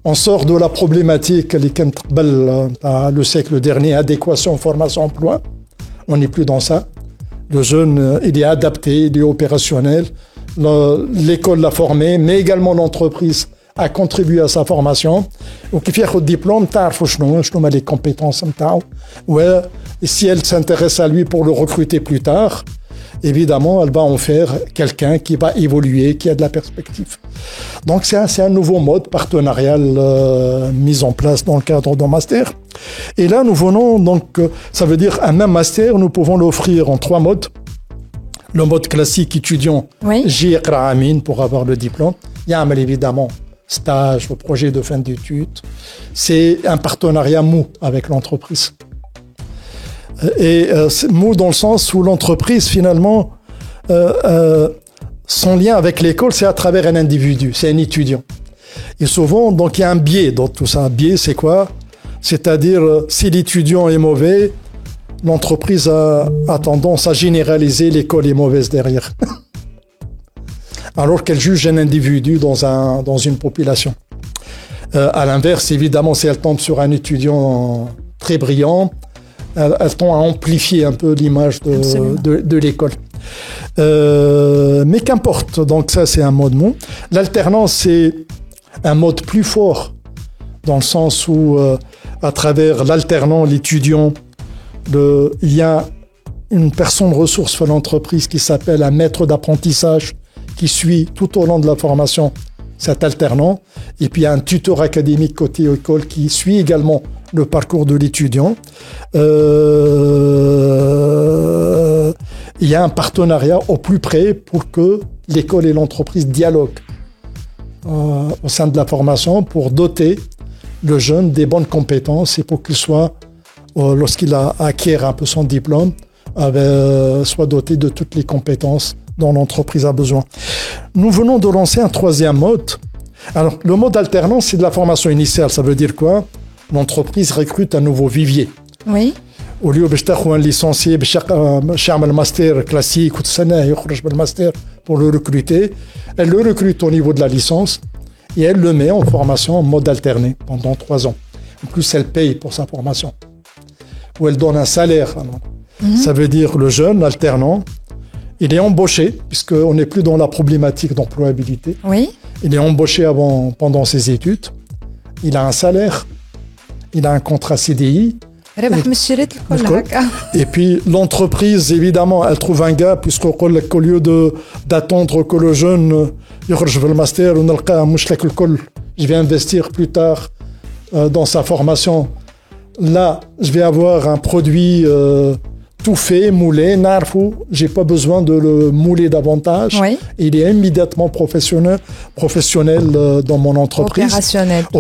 On sort de la problématique le siècle dernier, adéquation, formation, emploi. On n'est plus dans ça. Le jeune, il est adapté, il est opérationnel. L'école l'a formé, mais également l'entreprise a contribué à sa formation. Donc, il fait le diplôme, je les compétences. Ouais, et si elle s'intéresse à lui pour le recruter plus tard, évidemment, elle va en faire quelqu'un qui va évoluer, qui a de la perspective. Donc, c'est un nouveau mode partenarial mis en place dans le cadre d'un master. Et là, nous venons, donc, ça veut dire un même master, nous pouvons l'offrir en 3 modes. Le mode classique étudiant, oui. J'yaqra Amin pour avoir le diplôme. Il y a évidemment stage, le projet de fin d'études. C'est un partenariat mou avec l'entreprise. Et mou dans le sens où l'entreprise, finalement, son lien avec l'école, c'est à travers un individu, c'est un étudiant. Et souvent, donc, il y a un biais dans tout ça. Un biais, c'est quoi? C'est-à-dire, si l'étudiant est mauvais, l'entreprise a tendance à généraliser l'école est mauvaise derrière. Alors qu'elle juge un individu dans une population. À l'inverse, évidemment, si elle tombe sur un étudiant très brillant, elle tend à amplifier un peu l'image de l'école. Mais qu'importe, donc ça c'est un mode mou. L'alternance, c'est un mode plus fort, dans le sens où, à travers l'alternant, l'étudiant, il y a une personne ressource de l'entreprise qui s'appelle un maître d'apprentissage qui suit tout au long de la formation cet alternant. Et puis il y a un tuteur académique côté école qui suit également le parcours de l'étudiant. Il y a un partenariat au plus près pour que l'école et l'entreprise dialoguent au sein de la formation pour doter le jeune des bonnes compétences et pour qu'il soit, lorsqu'il acquiert un peu son diplôme, soit doté de toutes les compétences dont l'entreprise a besoin. Nous venons de lancer un 3e mode. Alors, le mode alternant, c'est de la formation initiale. Ça veut dire quoi? L'entreprise recrute un nouveau vivier. Oui. واليوم باش تاخذ ان ليسونسيي باش يعمل ماستر كلاسيك وتستناه يخرج بالماستر pour le recruter. Elle le recrute au niveau de la licence et elle le met en formation en mode alterné pendant 3 ans. En plus, elle paye pour sa formation. Ou elle donne un salaire. Ça veut dire le jeune alternant, il est embauché, puisqu'on n'est plus dans la problématique d'employabilité. Oui. Il est embauché pendant ses études. Il a un salaire. Il a un contrat CDI. Et puis l'entreprise, évidemment, elle trouve un gars, puisqu'au lieu d'attendre que le jeune يخرج في الماستر ونلقاه مشلك الكل, je vais investir plus tard dans sa formation. Là, je vais avoir un produit tout fait, moulé, narfou. J'ai pas besoin de le mouler davantage. Oui. Il est immédiatement professionnel dans mon entreprise.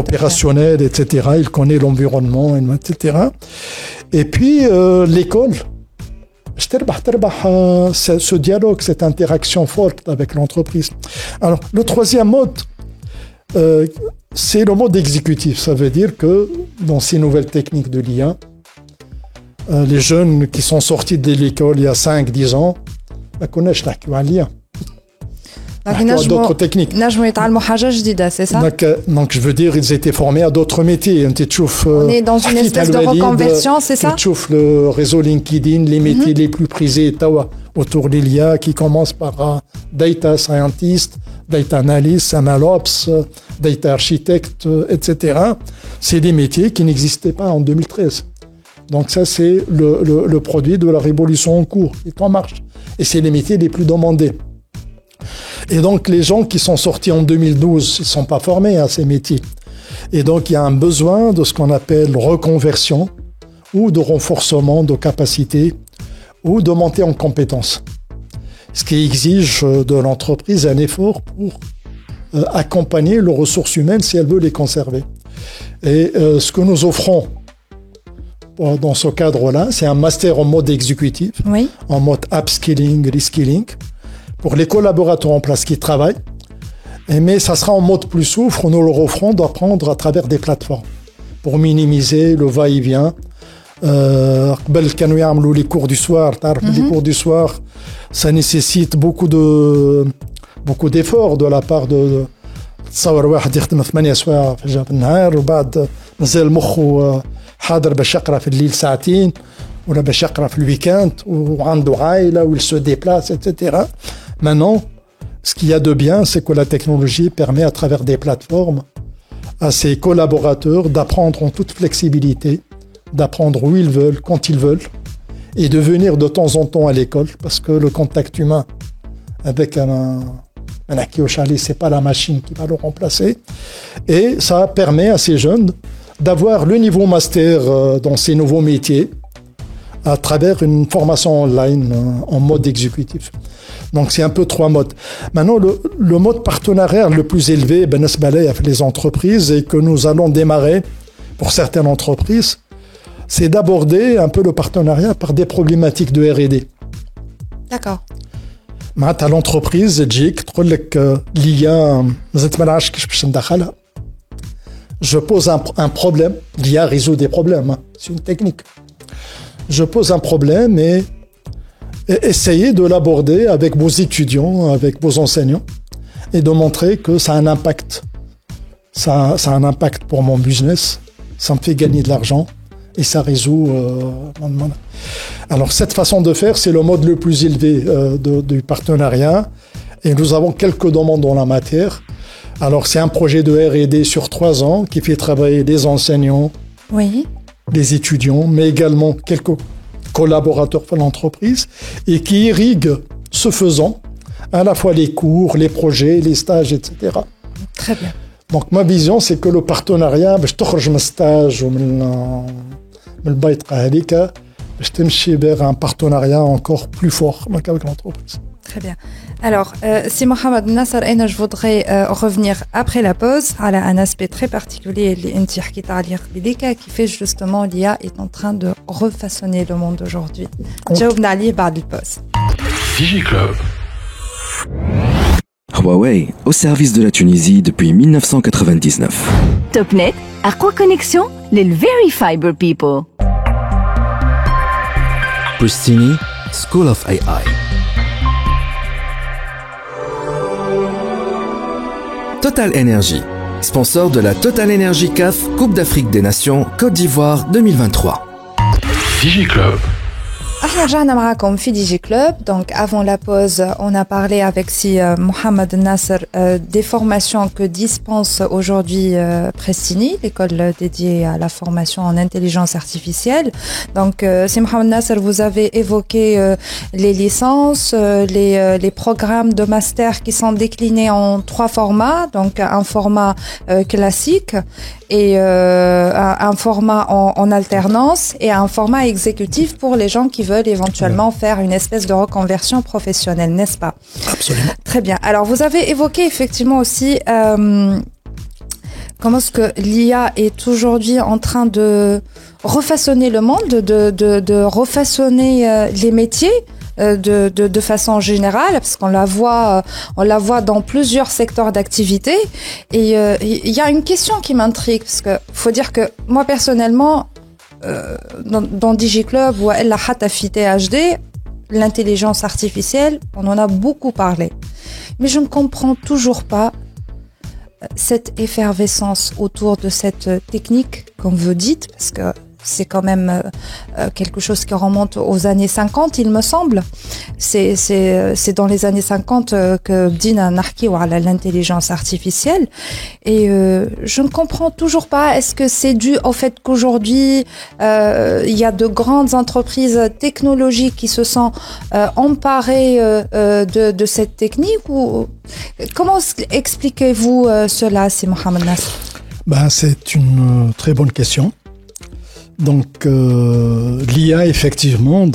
Opérationnel, etc. Il connaît l'environnement, etc. Et puis, l'école. Ce dialogue, cette interaction forte avec l'entreprise. Alors, le troisième mode, c'est le mode exécutif. Ça veut dire que dans ces nouvelles techniques de l'IA, les jeunes qui sont sortis de l'école il y a 5-10 ans, connaissent l'IA. D'autres techniques. C'est ça? Donc, je veux dire, ils étaient formés à d'autres métiers. On est dans une espèce de reconversion, c'est ça? Tu vois le réseau LinkedIn, les métiers les plus prisés autour de l'IA qui commencent par data scientist, data analyst, MLOps, data architect, etc. C'est des métiers qui n'existaient pas en 2013. Donc ça, c'est le produit de la révolution en cours, qui est en marche. Et c'est les métiers les plus demandés. Et donc, les gens qui sont sortis en 2012, ils ne sont pas formés à ces métiers. Et donc, il y a un besoin de ce qu'on appelle reconversion ou de renforcement de capacités ou de montée en compétences. Ce qui exige de l'entreprise un effort pour accompagner les ressources humaines si elle veut les conserver. Et ce que nous offrons dans ce cadre-là, c'est un master en mode exécutif, oui, en mode upskilling, reskilling, pour les collaborateurs en place qui travaillent. Mais ça sera en mode plus souple, nous leur offrons d'apprendre à travers des plateformes pour minimiser le va-et-vient. Les cours du soir, les cours du soir, ça nécessite beaucoup d'efforts de la part de تصور واحد يخدم 8 سوايع في النهار وبعد مازال مخه حاضر باش يقرا في الليل ساعتين ولا باش يقرا في الويكاند وعنده عائله où il se déplace, etc. Maintenant, ce qu'il y a de bien, c'est que la technologie permet à travers des plateformes à ses collaborateurs d'apprendre en toute flexibilité, d'apprendre où ils veulent, quand ils veulent, et de venir de temps en temps à l'école, parce que le contact humain avec un acquis au chalet, c'est pas la machine qui va le remplacer. Et ça permet à ces jeunes d'avoir le niveau master dans ces nouveaux métiers à travers une formation online en mode exécutif. Donc c'est un peu 3 modes. Maintenant, le mode partenariat le plus élevé, avec les entreprises, et que nous allons démarrer pour certaines entreprises, c'est d'aborder un peu le partenariat par des problématiques de R&D. D'accord. معناتها l'entreprise تجيك تقول لك l'IA مازالت ما نعرفش كيفاش باش ندخلها. Je pose un problème, l'IA résout des problèmes, c'est une technique. Je pose un problème et essayez de l'aborder avec vos étudiants, avec vos enseignants et de montrer que ça a un impact. Ça a un impact pour mon business, ça me fait gagner de l'argent et ça résout... Alors cette façon de faire, c'est le mode le plus élevé du partenariat et nous avons quelques demandes dans la matière. Alors c'est un projet de R&D sur 3 ans qui fait travailler des enseignants, oui, des étudiants, mais également quelques collaborateurs de l'entreprise et qui irrigue, ce faisant, à la fois les cours, les projets, les stages, etc. Très bien. Donc ma vision, c'est que le partenariat, باش تخرج من stage ومن البيت هذيك باش تمشي vers un partenariat encore plus fort avec l'entreprise. Très bien. Alors, si Mohamed Nasser, je voudrais revenir après la pause à un aspect très particulier qui fait justement l'IA est en train de refaçonner le monde d'aujourd'hui. جاوبنا عليه بعد البوز. DigiClub. Huawei, au service de la Tunisie depuis 1999. Topnet, Aqua Connexion, les Very Fiber People. Pristini, School of AI. Total Energy, sponsor de la Total Energy CAF Coupe d'Afrique des Nations Côte d'Ivoire 2023. DigiClub. احنا رجعنا معاكم في دي جي كلوب. Donc avant la pause, on a parlé avec Mohamed Nasser des formations que dispense aujourd'hui Prestini, l'école dédiée à la formation en intelligence artificielle. Donc si Mohamed Nasser, vous avez évoqué les licences, les programmes de master qui sont déclinés en 3 formats, donc un format classique et un format en alternance et un format exécutif pour les gens qui veulent éventuellement faire une espèce de reconversion professionnelle, n'est-ce pas? Absolument. Très bien. Alors, vous avez évoqué effectivement aussi comment est-ce que l'IA est aujourd'hui en train de refaçonner le monde, de refaçonner les métiers de façon générale, parce qu'on la voit dans plusieurs secteurs d'activité. Et il y a une question qui m'intrigue, parce que faut dire que moi personnellement, dans DigiClub ou la Hatafi THD, l'intelligence artificielle, on en a beaucoup parlé. Mais je ne comprends toujours pas cette effervescence autour de cette technique, comme vous dites, parce que c'est quand même quelque chose qui remonte aux années 50, il me semble. C'est dans les années 50 que Bdina Narki ou à l'intelligence artificielle. Et je ne comprends toujours pas. Est-ce que c'est dû au fait qu'aujourd'hui, il y a de grandes entreprises technologiques qui se sont emparées de cette technique, ou comment expliquez-vous cela, c'est Mohamed Nasser? C'est une très bonne question. Donc, l'IA, effectivement, en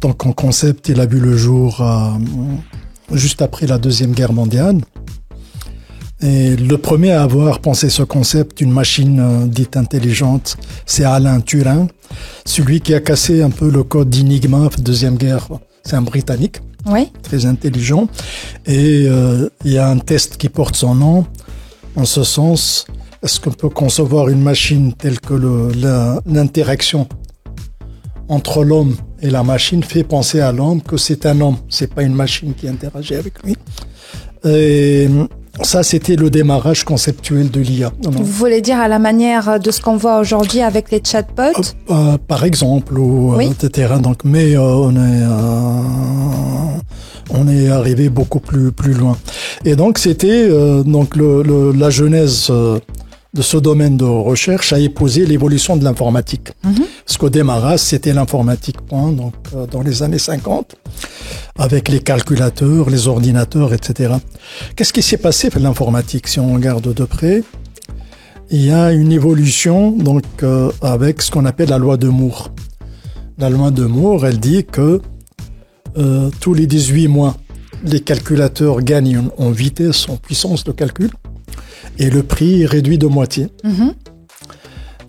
tant qu'un concept, il a vu le jour juste après la Deuxième Guerre mondiale. Et le premier à avoir pensé ce concept, une machine dite intelligente, c'est Alan Turing, celui qui a cassé un peu le code d'Enigma de la Deuxième Guerre. C'est un Britannique, oui, très intelligent. Et il y a un test qui porte son nom, en ce sens. Est-ce qu'on peut concevoir une machine telle que l'interaction entre l'homme et la machine fait penser à l'homme que c'est un homme, c'est pas une machine qui interagit avec lui. Et ça, c'était le démarrage conceptuel de l'IA. Vous voulez dire à la manière de ce qu'on voit aujourd'hui avec les chatbots? Par exemple, oui. Etc. Donc, mais on est arrivé beaucoup plus loin. Et donc, c'était la genèse de ce domaine de recherche a épousé l'évolution de l'informatique. Parce qu'au démarrage, c'était l'informatique, dans les années 50, avec les calculateurs, les ordinateurs, etc. Qu'est-ce qui s'est passé pour l'informatique? Si on regarde de près, il y a une évolution avec ce qu'on appelle la loi de Moore. La loi de Moore, elle dit que tous les 18 mois, les calculateurs gagnent en vitesse, en puissance de calcul, et le prix est réduit de moitié.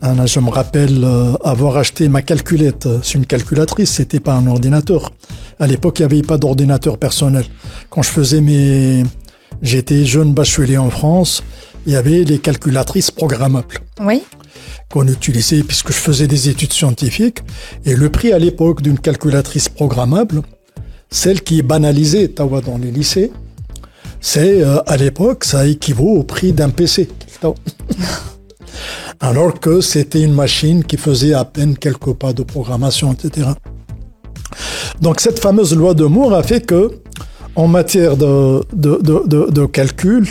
Je me rappelle avoir acheté ma calculette. C'est une calculatrice, c'était pas un ordinateur. À l'époque, il n'y avait pas d'ordinateur personnel. Quand j'étais jeune bachelier en France, il y avait les calculatrices programmables. Oui. Qu'on utilisait puisque je faisais des études scientifiques. Et le prix à l'époque d'une calculatrice programmable, celle qui est banalisée dans les lycées, c'est à l'époque, ça équivaut au prix d'un PC. Alors que c'était une machine qui faisait à peine quelques pas de programmation, etc. Donc cette fameuse loi de Moore a fait que, en matière de calcul,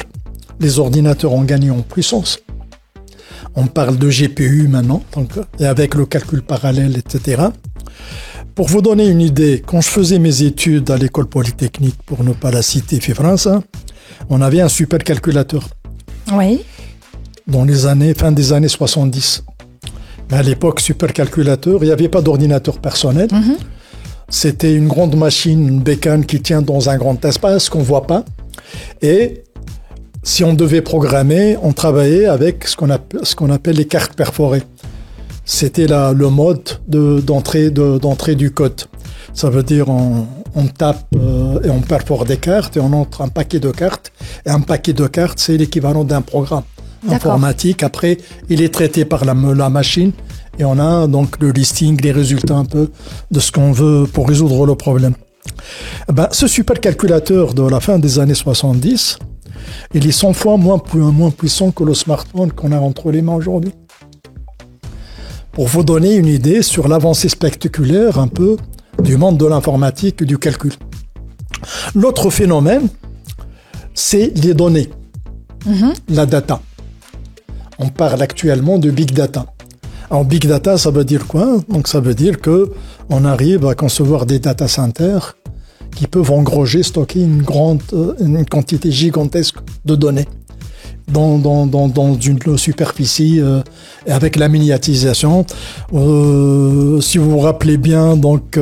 les ordinateurs ont gagné en puissance. On parle de GPU maintenant, et avec le calcul parallèle, etc. Pour vous donner une idée, quand je faisais mes études à l'école polytechnique, pour ne pas la citer, France, on avait un supercalculateur. Oui. Dans fin des années 70. Mais à l'époque, supercalculateur, il n'y avait pas d'ordinateur personnel. C'était une grande machine, une bécane qui tient dans un grand espace qu'on ne voit pas. Et si on devait programmer, on travaillait avec ce qu'on appelle les cartes perforées. C'était le mode d'entrée du code. Ça veut dire on tape et on perfore des cartes et on entre un paquet de cartes. Et un paquet de cartes, c'est l'équivalent d'un programme informatique. Après, il est traité par la machine et on a donc le listing, les résultats un peu de ce qu'on veut pour résoudre le problème. Ce supercalculateur de la fin des années 70, il est 100 fois moins puissant que le smartphone qu'on a entre les mains aujourd'hui. Pour vous donner une idée sur l'avancée spectaculaire un peu du monde de l'informatique et du calcul. L'autre phénomène, c'est les données, la data. On parle actuellement de big data. Alors big data, ça veut dire quoi? Donc ça veut dire que on arrive à concevoir des data centers qui peuvent engranger, stocker une quantité gigantesque de données dans une superficie avec la miniaturisation. Si vous vous rappelez bien, donc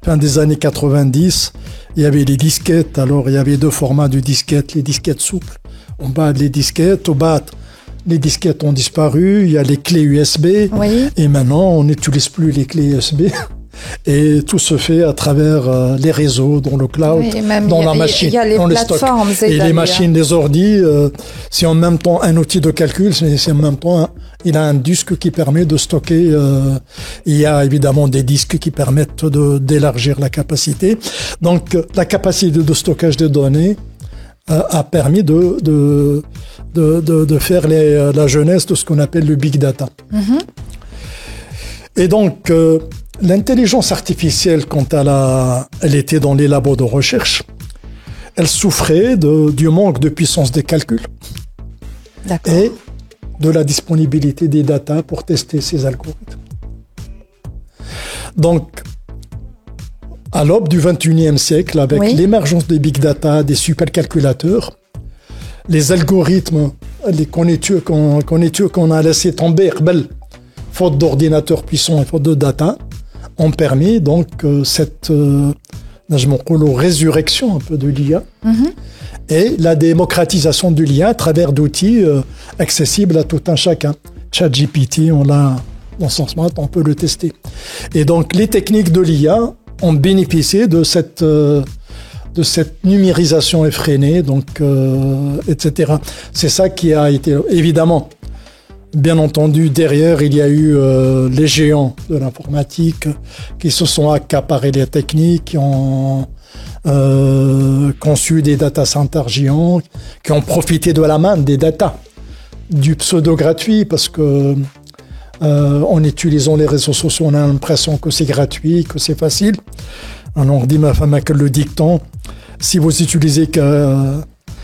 fin des années 90, il y avait les disquettes. Alors il y avait deux formats de disquettes, les disquettes souples. On bat les disquettes, au bas les disquettes ont disparu, il y a les clés USB, oui. Et maintenant on n'utilise plus les clés USB. Et tout se fait à travers les réseaux, dans le cloud, oui, dans la machine, dans les stocks. Et les machines, les ordi, c'est en même temps un outil de calcul, c'est en même temps, il a un disque qui permet de stocker. Il y a évidemment des disques qui permettent d'élargir la capacité. Donc, la capacité de stockage des données a permis de faire la jeunesse de ce qu'on appelle le big data. Mm-hmm. Et donc, l'intelligence artificielle, quand elle était dans les labos de recherche, elle souffrait du manque de puissance des calculs. D'accord. Et de la disponibilité des data pour tester ces algorithmes. Donc, à l'aube du XXIe siècle, avec oui. l'émergence des big data, des supercalculateurs, les algorithmes, qu'on a laissé tomber, faute d'ordinateurs puissants et faute de data, ont permis donc cette résurrection un peu de l'IA et la démocratisation de l'IA à travers d'outils accessibles à tout un chacun. ChatGPT, on l'a dans son smart, on peut le tester. Et donc les techniques de l'IA ont bénéficié de cette numérisation effrénée, donc etc. C'est ça qui a été évidemment. Bien entendu, derrière, il y a eu les géants de l'informatique qui se sont accaparés les techniques, qui ont conçu des data centers géants, qui ont profité de la manne des data, du pseudo-gratuit, parce que en utilisant les réseaux sociaux, on a l'impression que c'est gratuit, que c'est facile. Alors, on dit ma femme avec le dicton, si vous utilisez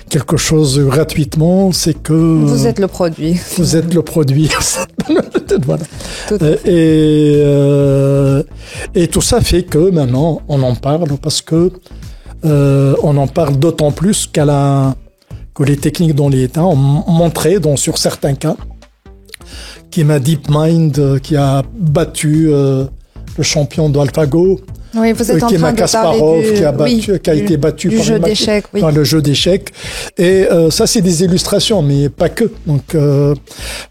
quelque chose gratuitement, c'est que vous êtes le produit. Vous êtes le produit. Voilà. Et tout ça fait que maintenant on en parle parce que on en parle d'autant plus que les techniques dans les États ont montré, sur certains cas, DeepMind qui a battu le champion d'AlphaGo. Oui, vous êtes en train de Kasparov, parler qui a été battu par jeu d'échecs, oui. le jeu d'échecs. Et ça, c'est des illustrations, mais pas que. Donc,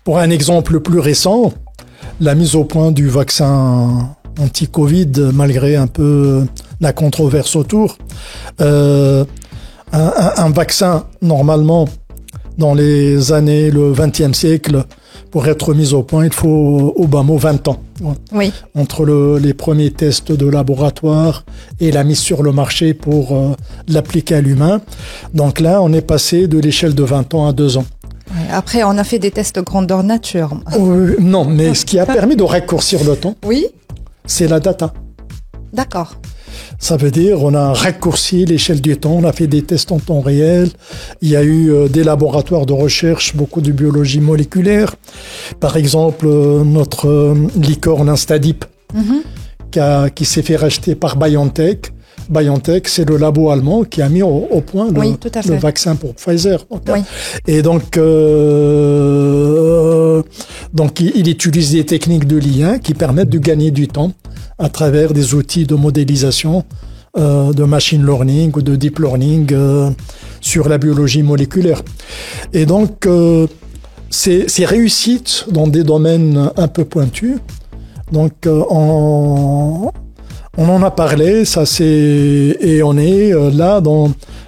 pour un exemple plus récent, la mise au point du vaccin anti-Covid, malgré un peu la controverse autour, un vaccin, normalement, dans les années, le XXe siècle, pour être mis au point, il faut au bas mot 20 ans. Oui. Entre les premiers tests de laboratoire et la mise sur le marché pour l'appliquer à l'humain. Donc là, on est passé de l'échelle de 20 ans à 2 ans. Oui, après, on a fait des tests grandeur nature. Non, mais ce qui a permis de raccourcir le temps, oui, c'est la data. D'accord. Ça veut dire on a raccourci l'échelle du temps, on a fait des tests en temps réel, il y a eu des laboratoires de recherche, beaucoup de biologie moléculaire. Par exemple, notre licorne Instadip, qui s'est fait racheter par BioNTech. BioNTech, c'est le labo allemand qui a mis au point le vaccin pour Pfizer. Oui. Et donc il utilise des techniques de l'IA qui permettent de gagner du temps à travers des outils de modélisation, de machine learning ou de deep learning sur la biologie moléculaire. Et donc, ces réussites dans des domaines un peu pointus, donc on en a parlé, et on est là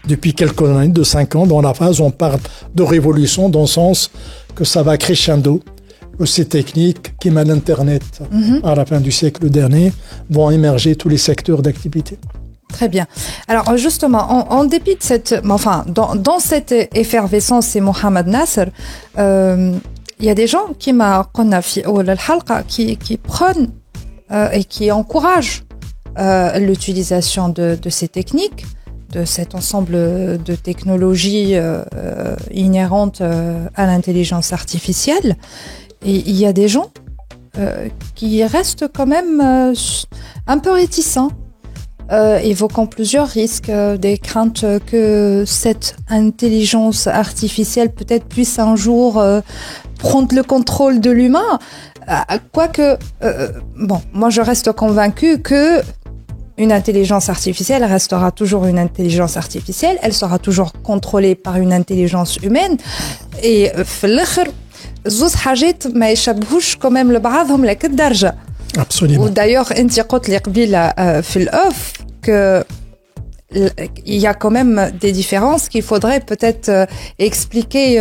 depuis quelques années, de 5 ans, dans la phase où on parle de révolution, dans le sens que ça va crescendo. ces techniques qui, à l'Internet, à la fin du siècle dernier, vont émerger tous les secteurs d'activité. Très bien. Alors justement, en dépit de cette, enfin, dans cette effervescence, c'est Mohamed Nasser, il y a des gens qui prennent et qui encouragent l'utilisation de ces techniques, de cet ensemble de technologies inhérentes à l'intelligence artificielle. Et il y a des gens qui restent quand même un peu réticents, évoquant plusieurs risques, des craintes que cette intelligence artificielle peut-être puisse un jour prendre le contrôle de l'humain. Quoique, bon, moi je reste convaincue que une intelligence artificielle restera toujours une intelligence artificielle, elle sera toujours contrôlée par une intelligence humaine. Et في الآخر زوز حاجات ما يشبهوش quand même لبعضهم لك الدرجة. Absolument. D'ailleurs, انت قلت لي قبيلة في الأوف que il y a quand même des différences qu'il faudrait peut-être expliquer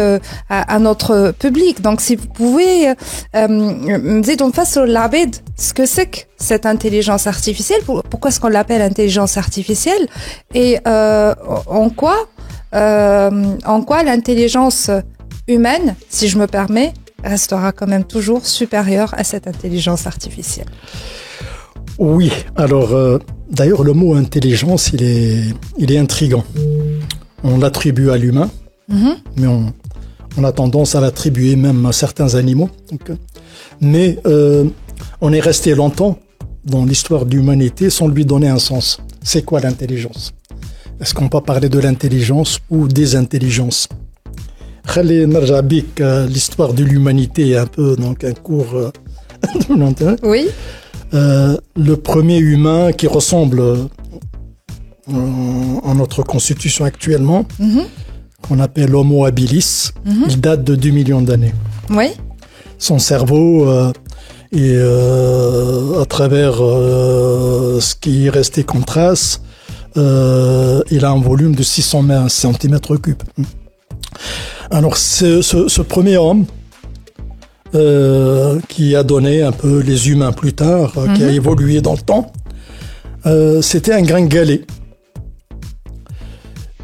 à notre public. Donc, si vous pouvez me dire donc face au labed, ce que c'est que cette intelligence artificielle, pourquoi est-ce qu'on l'appelle intelligence artificielle, et en quoi l'intelligence humaine, si je me permets, restera quand même toujours supérieure à cette intelligence artificielle. Oui, alors d'ailleurs le mot intelligence, il est intriguant. On l'attribue à l'humain, mais on a tendance à l'attribuer même à certains animaux. Donc, mais on est resté longtemps dans l'histoire de l'humanité sans lui donner un sens. C'est quoi l'intelligence? Est-ce qu'on peut parler de l'intelligence ou des intelligences? L'histoire de l'humanité est un peu donc un cours Oui. Le premier humain qui ressemble en notre constitution actuellement, qu'on appelle Homo habilis, il date de 2 millions d'années. Oui. Son cerveau, et à travers ce qui est resté comme trace, il a un volume de 600 cm3. Alors, ce premier homme, qui a donné un peu les humains plus tard, qui a évolué dans le temps, c'était un gringalet.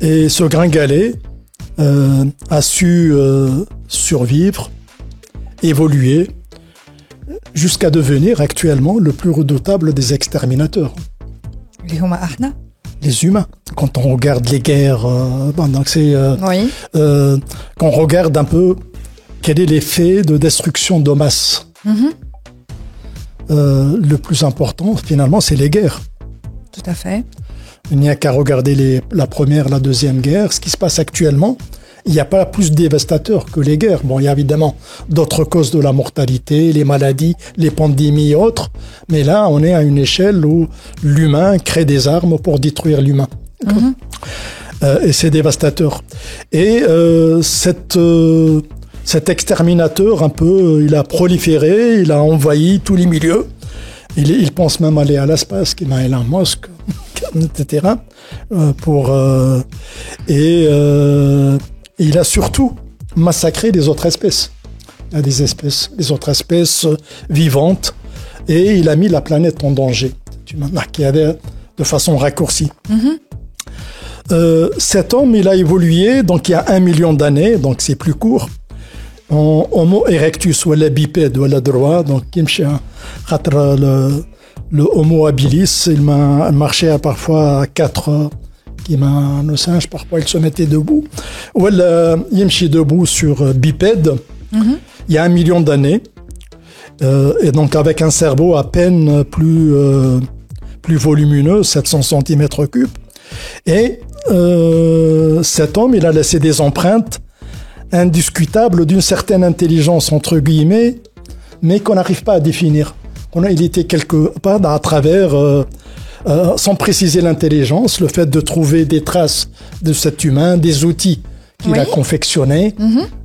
Et ce gringalet a su survivre, évoluer, jusqu'à devenir actuellement le plus redoutable des exterminateurs. Les humains. Quand on regarde les guerres, donc c'est, oui. Quand on regarde un peu quel est l'effet de destruction de masse. Le plus important, finalement, c'est les guerres. Tout à fait. Il n'y a qu'à regarder la première, la deuxième guerre. Ce qui se passe actuellement, il n'y a pas plus dévastateur que les guerres. Bon, il y a évidemment d'autres causes de la mortalité, les maladies, les pandémies et autres. Mais là, on est à une échelle où l'humain crée des armes pour détruire l'humain. Et c'est dévastateur. Et cet exterminateur, un peu, il a proliféré, il a envahi tous les milieux. Il pense même aller à l'espace, qui m'a Elon Musk, etc. Il a surtout massacré les autres espèces. Il y a des autres espèces vivantes, et il a mis la planète en danger. Tu m'as marqué de façon raccourcie. Cet homme, il a évolué, donc il y a 1 million d'années, donc c'est plus court. En Homo erectus, ou la bipède, ou la droit, donc le Homo habilis, il marchait parfois à 4, le singe, parfois il se mettait debout. Ou il marchait debout sur bipède, il y a 1 million d'années, et donc avec un cerveau à peine plus volumineux, 700 cm3. Et cet homme, il a laissé des empreintes indiscutables d'une certaine intelligence, entre guillemets, mais qu'on n'arrive pas à définir. Il était quelque part à travers, sans préciser l'intelligence, le fait de trouver des traces de cet humain, des outils qu'il a confectionnés,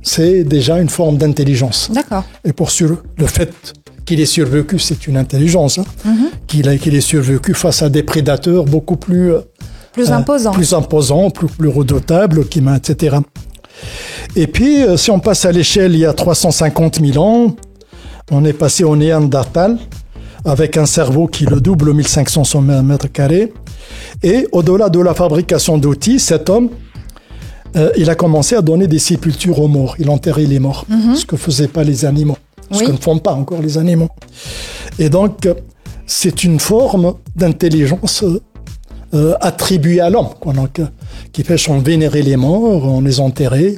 c'est déjà une forme d'intelligence. D'accord. Et pour le fait qu'il ait survécu, c'est une intelligence, qu'il ait survécu face à des prédateurs beaucoup plus imposants, plus redoutables, etc. Et puis, si on passe à l'échelle, il y a 350 000 ans, On est passé au Néandertal avec un cerveau qui le double 1500 sur mètre carré. Et au-delà de la fabrication d'outils, cet homme, il a commencé à donner des sépultures aux morts. Il enterrait les morts, ce que ne faisaient pas les animaux, ce que ne font pas encore les animaux. Et donc, c'est une forme d'intelligence attribuée à l'homme, quoi, donc, qui fait qu'on vénérait les morts, on les enterrait.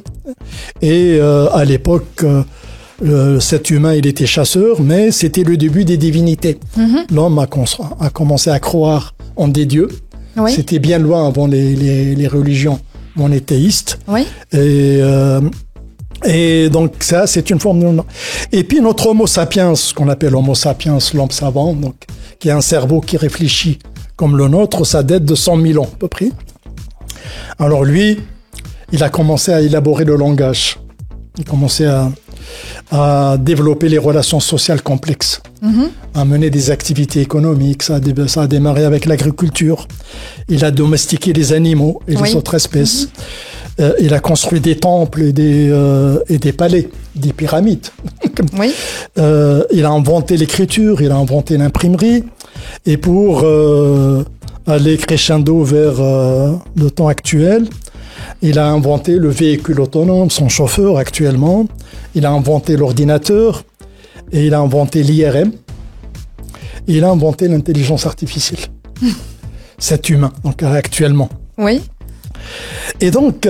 Et à l'époque, cet humain, il était chasseur, mais c'était le début des divinités. L'homme a commencé à croire en des dieux. Oui. C'était bien loin avant les religions monothéistes. Oui. Et donc ça, c'est une forme de... Et puis notre Homo sapiens, ce qu'on appelle Homo sapiens, l'homme savant, donc, qui a un cerveau qui réfléchit comme le nôtre, ça date de 100 000 ans à peu près. Alors lui, il a commencé à élaborer le langage. Il a commencé à développer les relations sociales complexes, à mener des activités économiques. Ça a démarré avec l'agriculture. Il a domestiqué les animaux et les autres espèces. Il a construit des temples et des palais, des pyramides. Oui. Il a inventé l'écriture, il a inventé l'imprimerie. Et pour aller crescendo vers le temps actuel, il a inventé le véhicule autonome, son chauffeur actuellement. Il a inventé l'ordinateur et il a inventé l'IRM. Et il a inventé l'intelligence artificielle. Cet humain, donc actuellement. Oui. Et donc,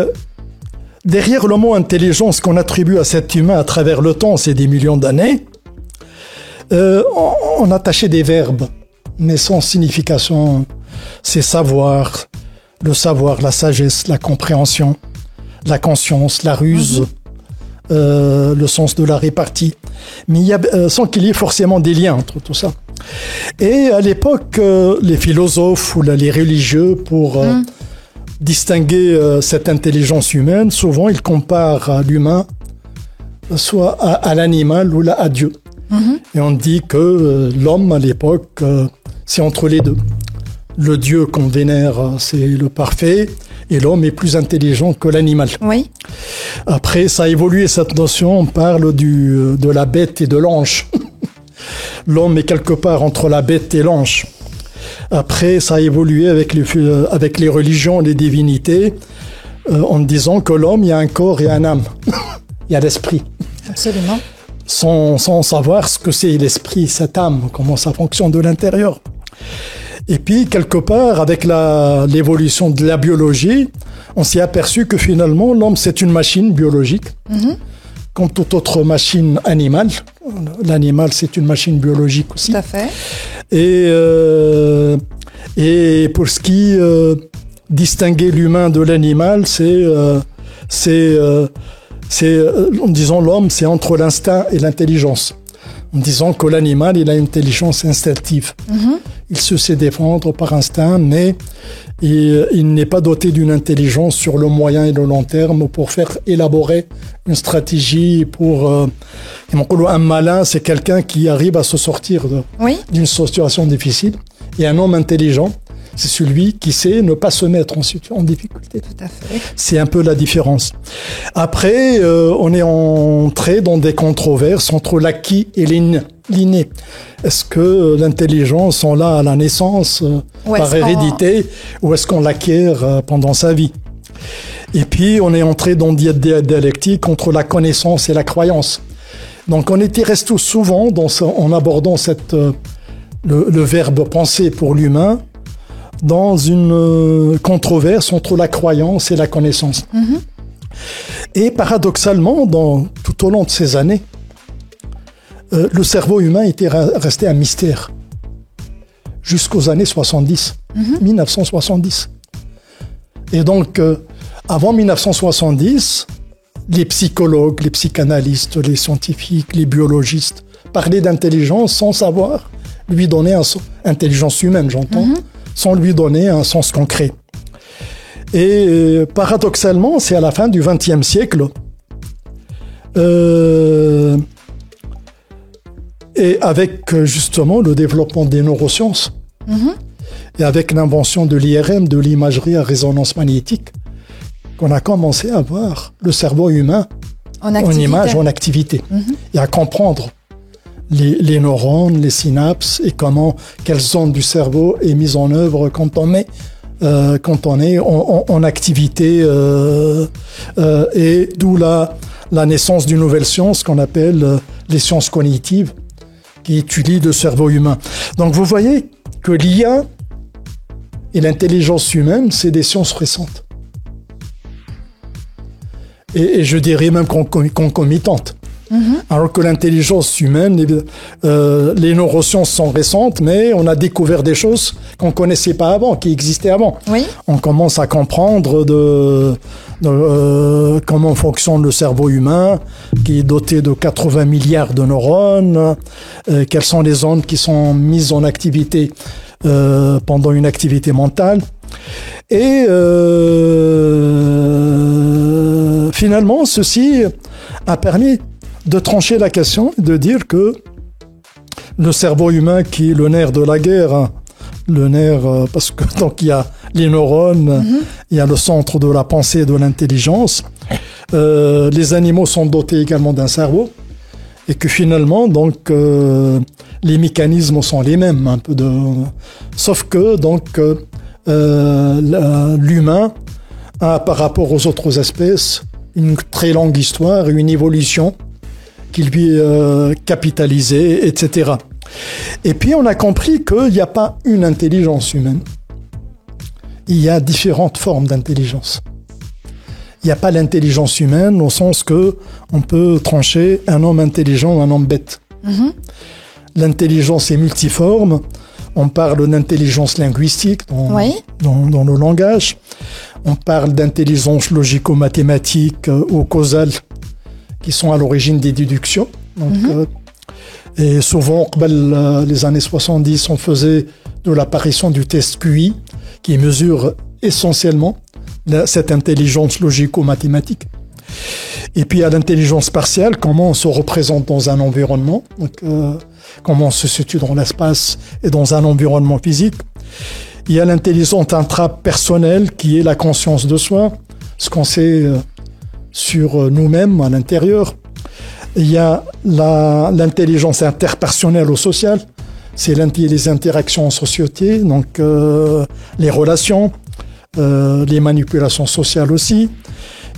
derrière le mot intelligence qu'on attribue à cet humain à travers le temps, c'est des millions d'années, on attachait des verbes, mais sans signification. C'est savoir, le savoir, la sagesse, la compréhension, la conscience, la ruse, le sens de la répartie. Mais sans qu'il y ait forcément des liens entre tout ça. Et à l'époque, les philosophes ou les religieux, pour distinguer cette intelligence humaine, souvent ils comparent l'humain soit à l'animal ou à Dieu. Et on dit que l'homme à l'époque, c'est entre les deux. Le Dieu qu'on vénère, c'est le parfait, et l'homme est plus intelligent que l'animal. Oui. Après, ça a évolué cette notion, on parle de la bête et de l'ange. L'homme est quelque part entre la bête et l'ange. Après, ça a évolué avec les religions, les divinités, en disant que l'homme, il y a un corps et une âme. Il y a l'esprit. Absolument. Sans savoir ce que c'est l'esprit, cette âme, comment ça fonctionne de l'intérieur. Et puis, quelque part, avec l'évolution de la biologie, on s'est aperçu que finalement, l'homme, c'est une machine biologique. Comme toute autre machine animale. L'animal, c'est une machine biologique aussi. Tout à fait. Et pour ce qui distinguer l'humain de l'animal, en disant l'homme, c'est entre l'instinct et l'intelligence. En disant que l'animal, il a une intelligence instinctive. Il se sait défendre par instinct, mais il n'est pas doté d'une intelligence sur le moyen et le long terme pour faire élaborer une stratégie pour... un malin, c'est quelqu'un qui arrive à se sortir d'une situation difficile. Et un homme intelligent, c'est celui qui sait ne pas se mettre en difficulté. Tout à fait. C'est un peu la différence. Après, on est entré dans des controverses entre l'acquis et l'inné. Est-ce que l'intelligence, on l'a à la naissance, par hérédité, ou est-ce qu'on l'acquiert pendant sa vie? Et puis, on est entré dans des dialectiques entre la connaissance et la croyance. Donc, on était resté souvent en abordant le verbe penser pour l'humain, dans une controverse entre la croyance et la connaissance. Et paradoxalement, tout au long de ces années, le cerveau humain était resté un mystère jusqu'aux années 70, 1970. Et donc, avant 1970, les psychologues, les psychanalystes, les scientifiques, les biologistes parlaient d'intelligence sans savoir lui donner intelligence humaine, j'entends, sans lui donner un sens concret. Et paradoxalement, c'est à la fin du XXe siècle, et avec justement le développement des neurosciences, et avec l'invention de l'IRM, de l'imagerie à résonance magnétique, qu'on a commencé à voir le cerveau humain en image, en activité, et à comprendre les neurones, les synapses et quelle zone du cerveau est mise en œuvre quand on est en activité et d'où la naissance d'une nouvelle science qu'on appelle les sciences cognitives qui étudient le cerveau humain. Donc vous voyez que l'IA et l'intelligence humaine, c'est des sciences récentes. Et je dirais même concomitantes. Alors que l'intelligence humaine, les neurosciences sont récentes, mais on a découvert des choses qu'on connaissait pas avant, qui existaient avant. Oui. On commence à comprendre comment fonctionne le cerveau humain, qui est doté de 80 milliards de neurones, quelles sont les zones qui sont mises en activité pendant une activité mentale. Et finalement, ceci a permis de trancher la question, de dire que le cerveau humain, qui est le nerf de la guerre, le nerf parce que donc il y a les neurones, il y a le centre de la pensée et de l'intelligence. Les animaux sont dotés également d'un cerveau et que finalement donc les mécanismes sont les mêmes un peu sauf que donc l'humain a par rapport aux autres espèces une très longue histoire et une évolution qui lui est capitalisée, etc. Et puis on a compris qu'il n'y a pas une intelligence humaine. Il y a différentes formes d'intelligence. Il n'y a pas l'intelligence humaine au sens que on peut trancher un homme intelligent ou un homme bête. L'intelligence est multiforme. On parle d'intelligence linguistique dans le langage. On parle d'intelligence logico-mathématique ou causale qui sont à l'origine des déductions. Donc, et souvent, les années 70, on faisait de l'apparition du test QI qui mesure essentiellement cette intelligence logico-mathématique. Et puis, il y a l'intelligence partielle, comment on se représente dans un environnement, donc, comment on se situe dans l'espace et dans un environnement physique. Il y a l'intelligence intrapersonnelle qui est la conscience de soi, ce qu'on sait sur nous-mêmes à l'intérieur. Il y a l'intelligence interpersonnelle ou sociale, c'est les interactions en société, donc les relations, les manipulations sociales aussi.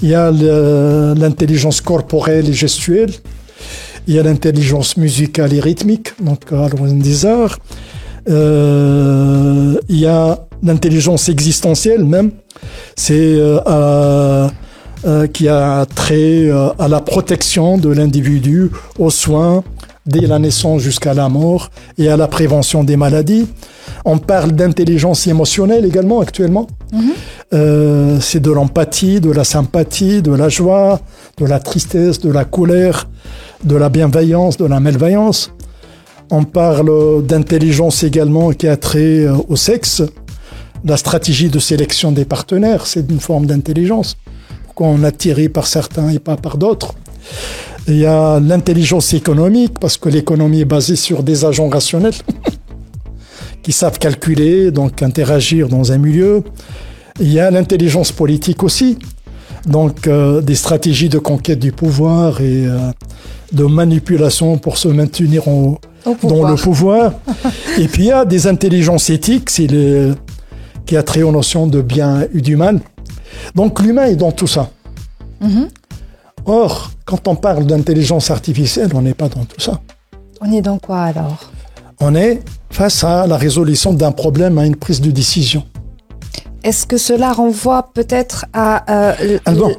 Il y a l'intelligence corporelle et gestuelle. Il y a l'intelligence musicale et rythmique, donc à l'origine des arts. Il y a l'intelligence existentielle même, c'est qui a trait à la protection de l'individu, aux soins dès la naissance jusqu'à la mort et à la prévention des maladies. On parle d'intelligence émotionnelle également actuellement. C'est de l'empathie, de la sympathie, de la joie, de la tristesse, de la colère, de la bienveillance, de la malveillance. On parle d'intelligence également qui a trait au sexe. La stratégie de sélection des partenaires, c'est une forme d'intelligence. Pourquoi on est attiré par certains et pas par d'autres. Il y a l'intelligence économique, parce que l'économie est basée sur des agents rationnels qui savent calculer, donc interagir dans un milieu. Il y a l'intelligence politique aussi, donc des stratégies de conquête du pouvoir et de manipulation pour se maintenir dans le pouvoir. Et puis il y a des intelligences éthiques, qui a trait aux notions de bien et du mal. Donc l'humain est dans tout ça. Or, quand on parle d'intelligence artificielle, on n'est pas dans tout ça. On est dans quoi alors? On est face à la résolution d'un problème, à une prise de décision. Est-ce que cela renvoie peut-être à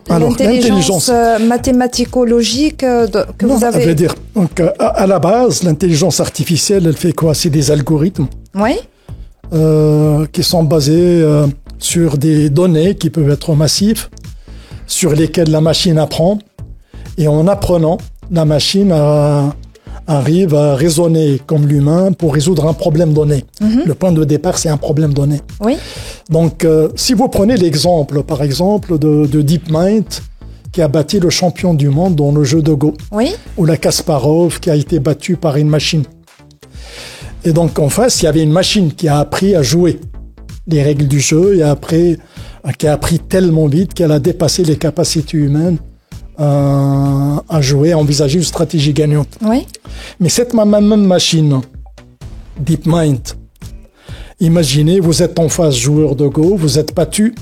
l'intelligence mathématico-logique que vous avez? Je veux dire, donc, à la base, l'intelligence artificielle, elle fait quoi? C'est des algorithmes qui sont basés sur des données qui peuvent être massives, sur lesquelles la machine apprend. Et en apprenant, la machine arrive à raisonner comme l'humain pour résoudre un problème donné. Le point de départ, c'est un problème donné. Donc, si vous prenez l'exemple, par exemple, de DeepMind, qui a bâti le champion du monde dans le jeu de Go, ou la Kasparov, qui a été battue par une machine. Et donc, en face, il y avait une machine qui a appris à jouer les règles du jeu et qui a appris tellement vite qu'elle a dépassé les capacités humaines à jouer, à envisager une stratégie gagnante. Oui. Mais cette même machine, DeepMind, imaginez, vous êtes en face joueur de Go, vous êtes battu,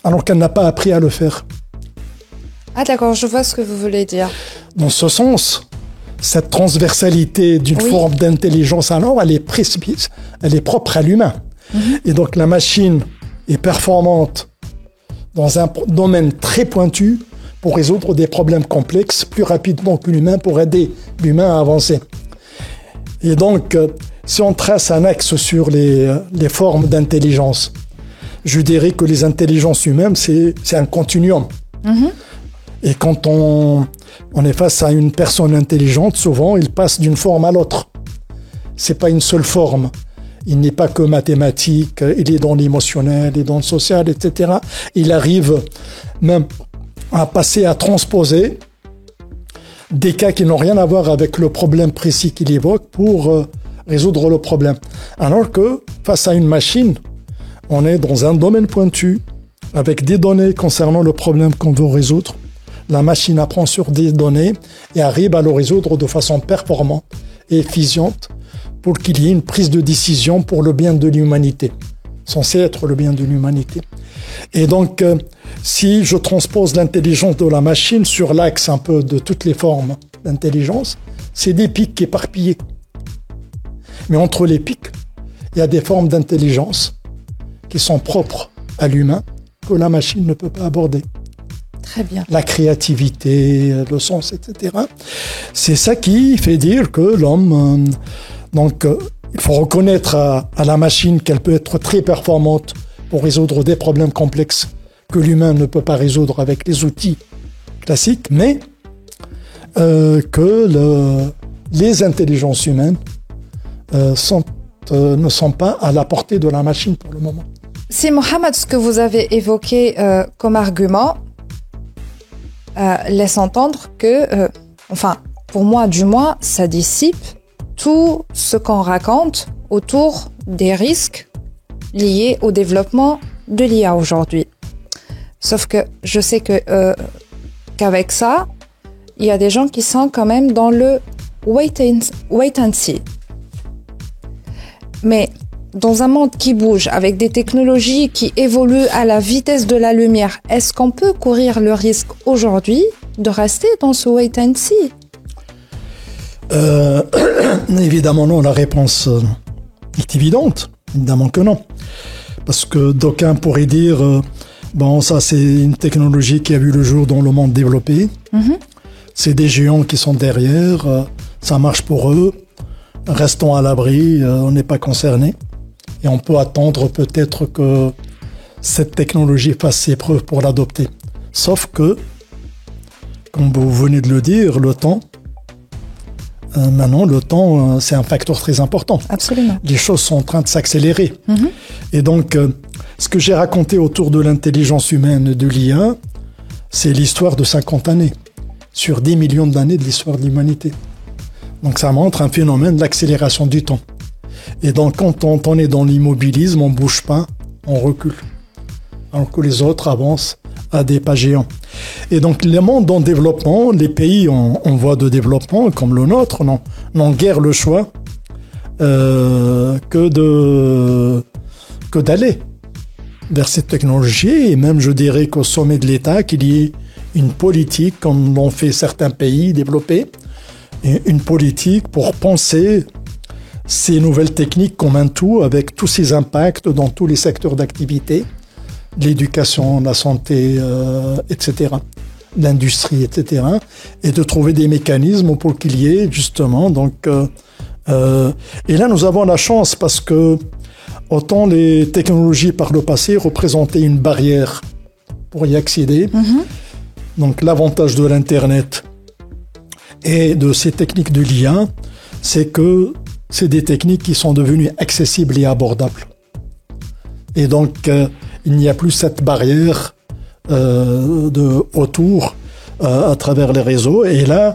alors qu'elle n'a pas appris à le faire. Ah d'accord, je vois ce que vous voulez dire. Dans ce sens, cette transversalité d'une forme d'intelligence, alors elle est propre à l'humain. Et donc la machine est performante dans un domaine très pointu pour résoudre des problèmes complexes plus rapidement que l'humain, pour aider l'humain à avancer. Et donc, si on trace un axe sur les formes d'intelligence, je dirais que les intelligences humaines, c'est un continuum. Et quand on est face à une personne intelligente, souvent, il passe d'une forme à l'autre. C'est pas une seule forme. Il n'est pas que mathématique, il est dans l'émotionnel, il est dans le social, etc. Il arrive même à passer, à transposer des cas qui n'ont rien à voir avec le problème précis qu'il évoque pour résoudre le problème. Alors que, face à une machine, on est dans un domaine pointu, avec des données concernant le problème qu'on veut résoudre. La machine apprend sur des données et arrive à le résoudre de façon performante et efficiente pour qu'il y ait une prise de décision pour le bien de l'humanité, censé être le bien de l'humanité. Et donc, si je transpose l'intelligence de la machine sur l'axe un peu de toutes les formes d'intelligence, c'est des pics éparpillés. Mais entre les pics, il y a des formes d'intelligence qui sont propres à l'humain que la machine ne peut pas aborder. Très bien. La créativité, le sens, etc. C'est ça qui fait dire que l'homme... il faut reconnaître à la machine qu'elle peut être très performante pour résoudre des problèmes complexes que l'humain ne peut pas résoudre avec les outils classiques, mais que les intelligences humaines ne sont pas à la portée de la machine pour le moment. Si Mohamed, ce que vous avez évoqué comme argument laisse entendre que, pour moi du moins, ça dissipe tout ce qu'on raconte autour des risques liés au développement de l'IA aujourd'hui. Sauf que je sais qu'avec ça, il y a des gens qui sont quand même dans le wait and see. Mais dans un monde qui bouge, avec des technologies qui évoluent à la vitesse de la lumière, est-ce qu'on peut courir le risque aujourd'hui de rester dans ce wait and see ? Évidemment non, la réponse est évidente. Évidemment que non. Parce que d'aucuns pourraient dire ça c'est une technologie qui a vu le jour dans le monde développé. C'est des géants qui sont derrière, ça marche pour eux. Restons à l'abri, on n'est pas concernés. Et on peut attendre peut-être que cette technologie fasse ses preuves pour l'adopter. Sauf que, comme vous venez de le dire, le temps, maintenant, le temps, c'est un facteur très important. Absolument. Les choses sont en train de s'accélérer. Et donc, ce que j'ai raconté autour de l'intelligence humaine de l'IA, c'est l'histoire de 50 années, sur 10 millions d'années de l'histoire de l'humanité. Donc, ça montre un phénomène de l'accélération du temps. Et donc, quand on est dans l'immobilisme, on ne bouge pas, on recule. Alors que les autres avancent à des pas géants. Et donc, les mondes en développement, les pays en voie de développement, comme le nôtre, n'ont guère le choix que d'aller vers cette technologie. Et même, je dirais qu'au sommet de l'État, qu'il y ait une politique, comme l'ont fait certains pays développés, et une politique pour penser ces nouvelles techniques comme un tout, avec tous ces impacts dans tous les secteurs d'activité, l'éducation, la santé, etc., l'industrie, etc., et de trouver des mécanismes pour qu'il y ait justement. Et là, nous avons la chance parce que autant les technologies par le passé représentaient une barrière pour y accéder. Donc l'avantage de l'Internet et de ces techniques de l'IA, c'est que c'est des techniques qui sont devenues accessibles et abordables. Et donc, il n'y a plus cette barrière autour à travers les réseaux. Et là,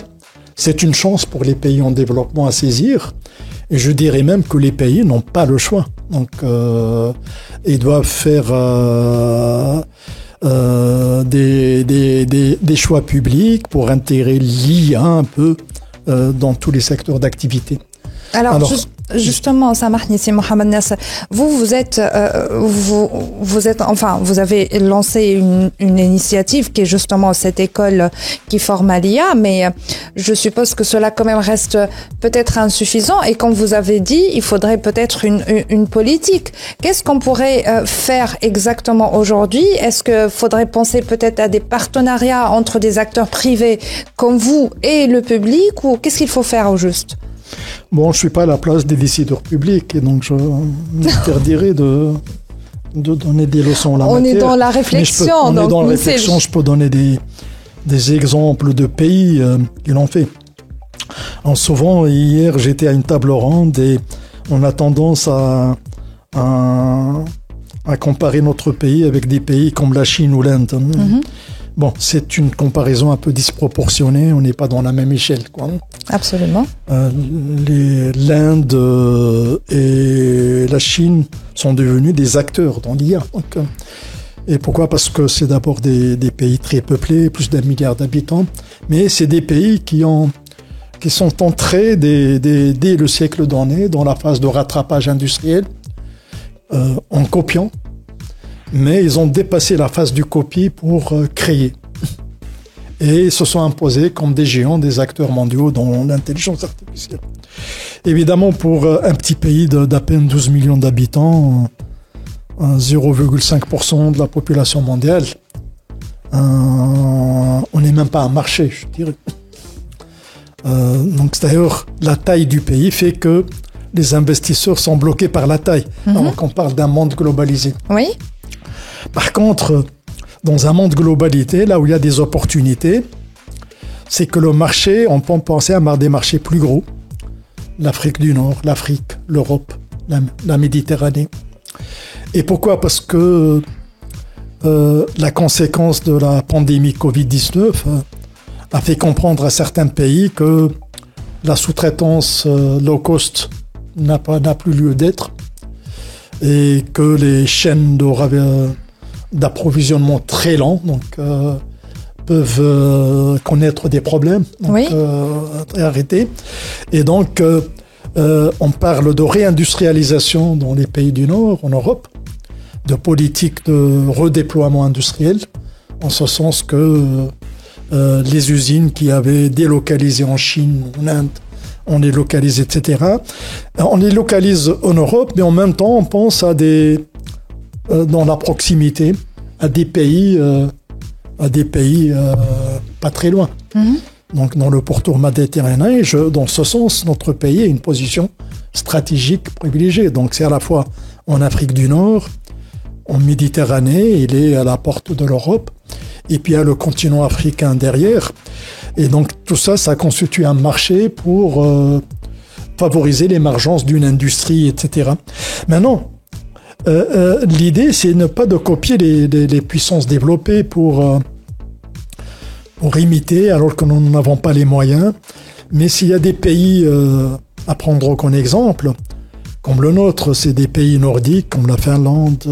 c'est une chance pour les pays en développement à saisir. Et je dirais même que les pays n'ont pas le choix. Donc, ils doivent faire des choix publics pour intégrer l'IA un peu dans tous les secteurs d'activité. Alors justement, Samahni si Mohamed Nasser, vous êtes, vous avez lancé une initiative qui est justement cette école qui forme à l'IA, mais je suppose que cela quand même reste peut-être insuffisant et comme vous avez dit, il faudrait peut-être une politique. Qu'est-ce qu'on pourrait faire exactement aujourd'hui? Est-ce que faudrait penser peut-être à des partenariats entre des acteurs privés comme vous et le public ou qu'est-ce qu'il faut faire au juste? Bon, je suis pas à la place des décideurs publics et donc je m'interdirais de donner des leçons en la matière. On est dans la réflexion. Je peux donner des exemples de pays qui l'ont fait. Souvent, hier, j'étais à une table ronde et on a tendance à comparer notre pays avec des pays comme la Chine ou l'Inde. Mm-hmm. Bon, c'est une comparaison un peu disproportionnée, on n'est pas dans la même échelle, quoi. Absolument. L'Inde et la Chine sont devenus des acteurs dans l'IA. Et pourquoi? Parce que c'est d'abord des pays très peuplés, plus d'1 milliard d'habitants, mais c'est des pays qui sont entrés dès le siècle dernier dans la phase de rattrapage industriel, en copiant. Mais ils ont dépassé la phase du copie pour créer. Et se sont imposés comme des géants, des acteurs mondiaux dans l'intelligence artificielle. Évidemment, pour un petit pays d'à peine 12 millions d'habitants, 0,5% de la population mondiale, on n'est même pas un marché, je dirais. Donc, d'ailleurs, la taille du pays fait que les investisseurs sont bloqués par la taille. Mm-hmm. Alors qu'on parle d'un monde globalisé. Oui. Par contre, dans un monde globalité, là où il y a des opportunités, c'est que le marché, on peut penser à des marchés plus gros. L'Afrique du Nord, l'Afrique, l'Europe, la Méditerranée. Et pourquoi? Parce que la conséquence de la pandémie Covid-19 a fait comprendre à certains pays que la sous-traitance low cost n'a plus lieu d'être et que les chaînes d'approvisionnement très lents peuvent connaître des problèmes, oui. Arrêter. Et donc, on parle de réindustrialisation dans les pays du Nord, en Europe, de politique de redéploiement industriel, en ce sens que les usines qui avaient délocalisé en Chine, en Inde, on les localise, etc. On les localise en Europe, mais en même temps, on pense à dans la proximité, à des pays pas très loin. Mm-hmm. Donc, dans le pourtour méditerranéen, dans ce sens, notre pays a une position stratégique privilégiée. Donc, c'est à la fois en Afrique du Nord, en Méditerranée, il est à la porte de l'Europe, et puis il y a le continent africain derrière. Et donc, tout ça, ça constitue un marché pour favoriser l'émergence d'une industrie, etc. Maintenant, l'idée, c'est ne pas de copier les puissances développées pour imiter, alors que nous n'avons pas les moyens. Mais s'il y a des pays à prendre comme exemple, comme le nôtre, c'est des pays nordiques, comme la Finlande,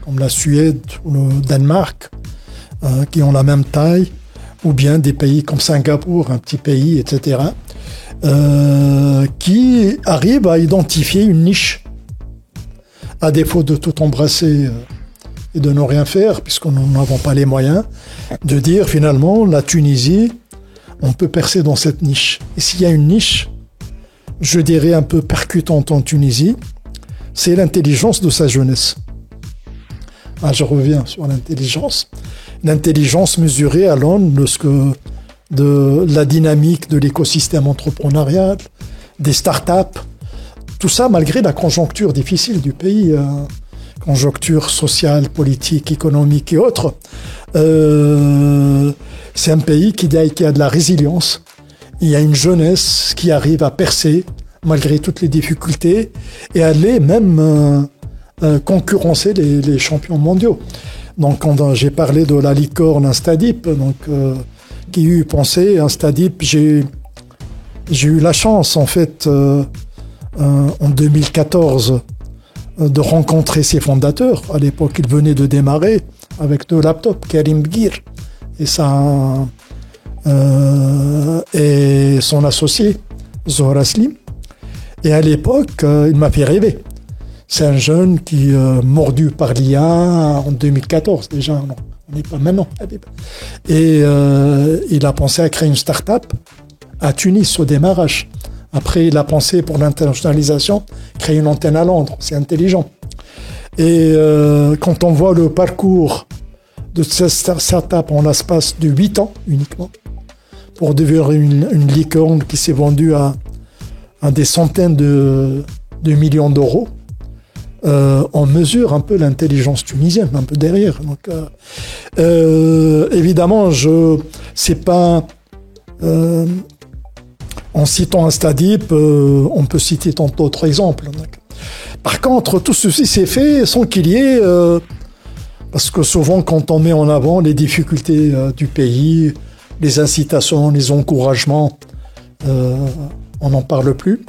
comme la Suède ou le Danemark, qui ont la même taille, ou bien des pays comme Singapour, un petit pays, etc., qui arrivent à identifier une niche, à défaut de tout embrasser et de ne rien faire, puisque nous n'avons pas les moyens, de dire finalement, la Tunisie, on peut percer dans cette niche. Et s'il y a une niche, je dirais un peu percutante en Tunisie, c'est l'intelligence de sa jeunesse. Je reviens sur l'intelligence. L'intelligence mesurée à l'aune de la dynamique de l'écosystème entrepreneurial, des startups, tout ça malgré la conjoncture difficile du pays, conjoncture sociale, politique, économique et autres. C'est un pays qui a de la résilience. Il y a une jeunesse qui arrive à percer malgré toutes les difficultés et aller même concurrencer les champions mondiaux. Donc, quand j'ai parlé de la licorne Instadip, qui eut pensé Instadip, j'ai eu la chance en fait en 2014 de rencontrer ses fondateurs. À l'époque, ils venaient de démarrer avec deux laptops, Karim Bgir et son associé, Zohra Slim. Et à l'époque, il m'a fait rêver. C'est un jeune qui mordu par l'IA en 2014 déjà, non, on n'est pas maintenant. Et il a pensé à créer une start-up à Tunis au démarrage. Après, il a pensé pour l'internationalisation, créer une antenne à Londres. C'est intelligent. Et quand on voit le parcours de cette start-up en l'espace de 8 ans uniquement, pour devenir une licorne qui s'est vendue à des centaines de millions d'euros, on mesure un peu l'intelligence tunisienne, un peu derrière. Donc, évidemment, c'est pas... en citant un Stadip, on peut citer tant d'autres exemples. Par contre, tout ceci s'est fait sans qu'il y ait... parce que souvent, quand on met en avant les difficultés du pays, les incitations, les encouragements, on n'en parle plus.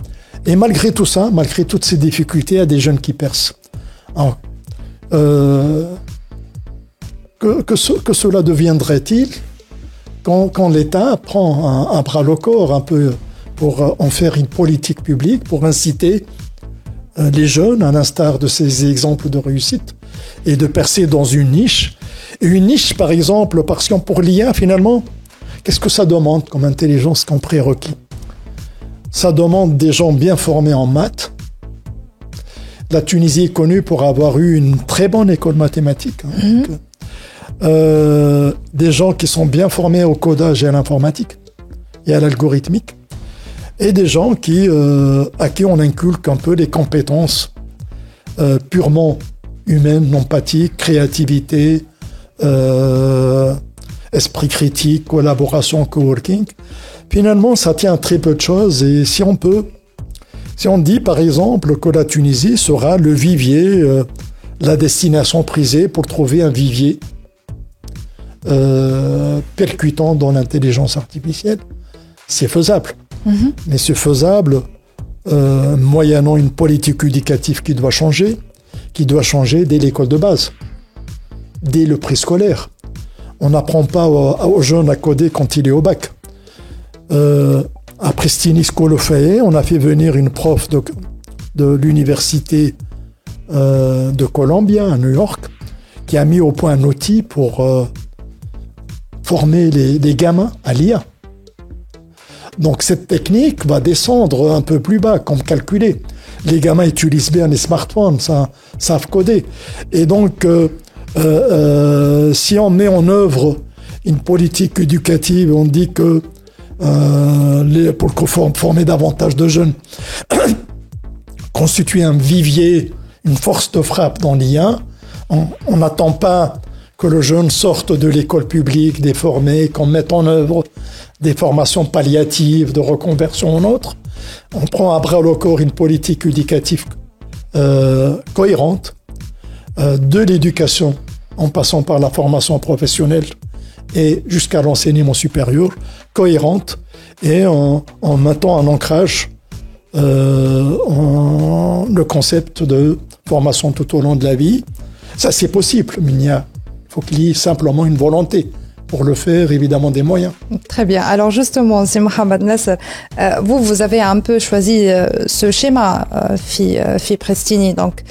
Et malgré tout ça, malgré toutes ces difficultés, il y a des jeunes qui percent. Alors, que cela deviendrait-il quand l'État prend un bras le corps un peu pour en faire une politique publique, pour inciter les jeunes, à l'instar de ces exemples de réussite, et de percer dans une niche. Et une niche, par exemple, parce que pour l'IA, finalement, qu'est-ce que ça demande comme intelligence, comme prérequis? Ça demande des gens bien formés en maths. La Tunisie est connue pour avoir eu une très bonne école mathématique. Des gens qui sont bien formés au codage et à l'informatique et à l'algorithmique. Et des gens à qui on inculque un peu les compétences purement humaines, empathiques, créativité, esprit critique, collaboration, coworking. Finalement, ça tient à très peu de choses. Et si on dit par exemple que la Tunisie sera le vivier, la destination prisée pour trouver un vivier percutant dans l'intelligence artificielle, c'est faisable. Mais c'est faisable moyennant une politique éducative qui doit changer dès l'école de base, dès le préscolaire. On n'apprend pas aux jeunes à coder quand il est au bac. À Pristini School of AI, on a fait venir une prof de l'université de Columbia à New York qui a mis au point un outil pour former les gamins à l'IA. Donc cette technique va descendre un peu plus bas, comme calculer. Les gamins utilisent bien les smartphones, savent coder. Et donc, si on met en œuvre une politique éducative, on dit que pour former davantage de jeunes, constituer un vivier, une force de frappe dans l'IA, on n'attend pas que le jeune sorte de l'école publique déformée, qu'on mette en œuvre des formations palliatives, de reconversion en autre. On prend à bras le corps une politique éducative cohérente, de l'éducation en passant par la formation professionnelle et jusqu'à l'enseignement supérieur, cohérente, et en mettant un ancrage le concept de formation tout au long de la vie. Ça, c'est possible, mais il faut qu'il y ait simplement une volonté. Pour le faire, évidemment, des moyens. Très bien. Alors justement, c'est Mohamed Nasser, vous avez un peu choisi ce schéma Fi Prestini. Donc,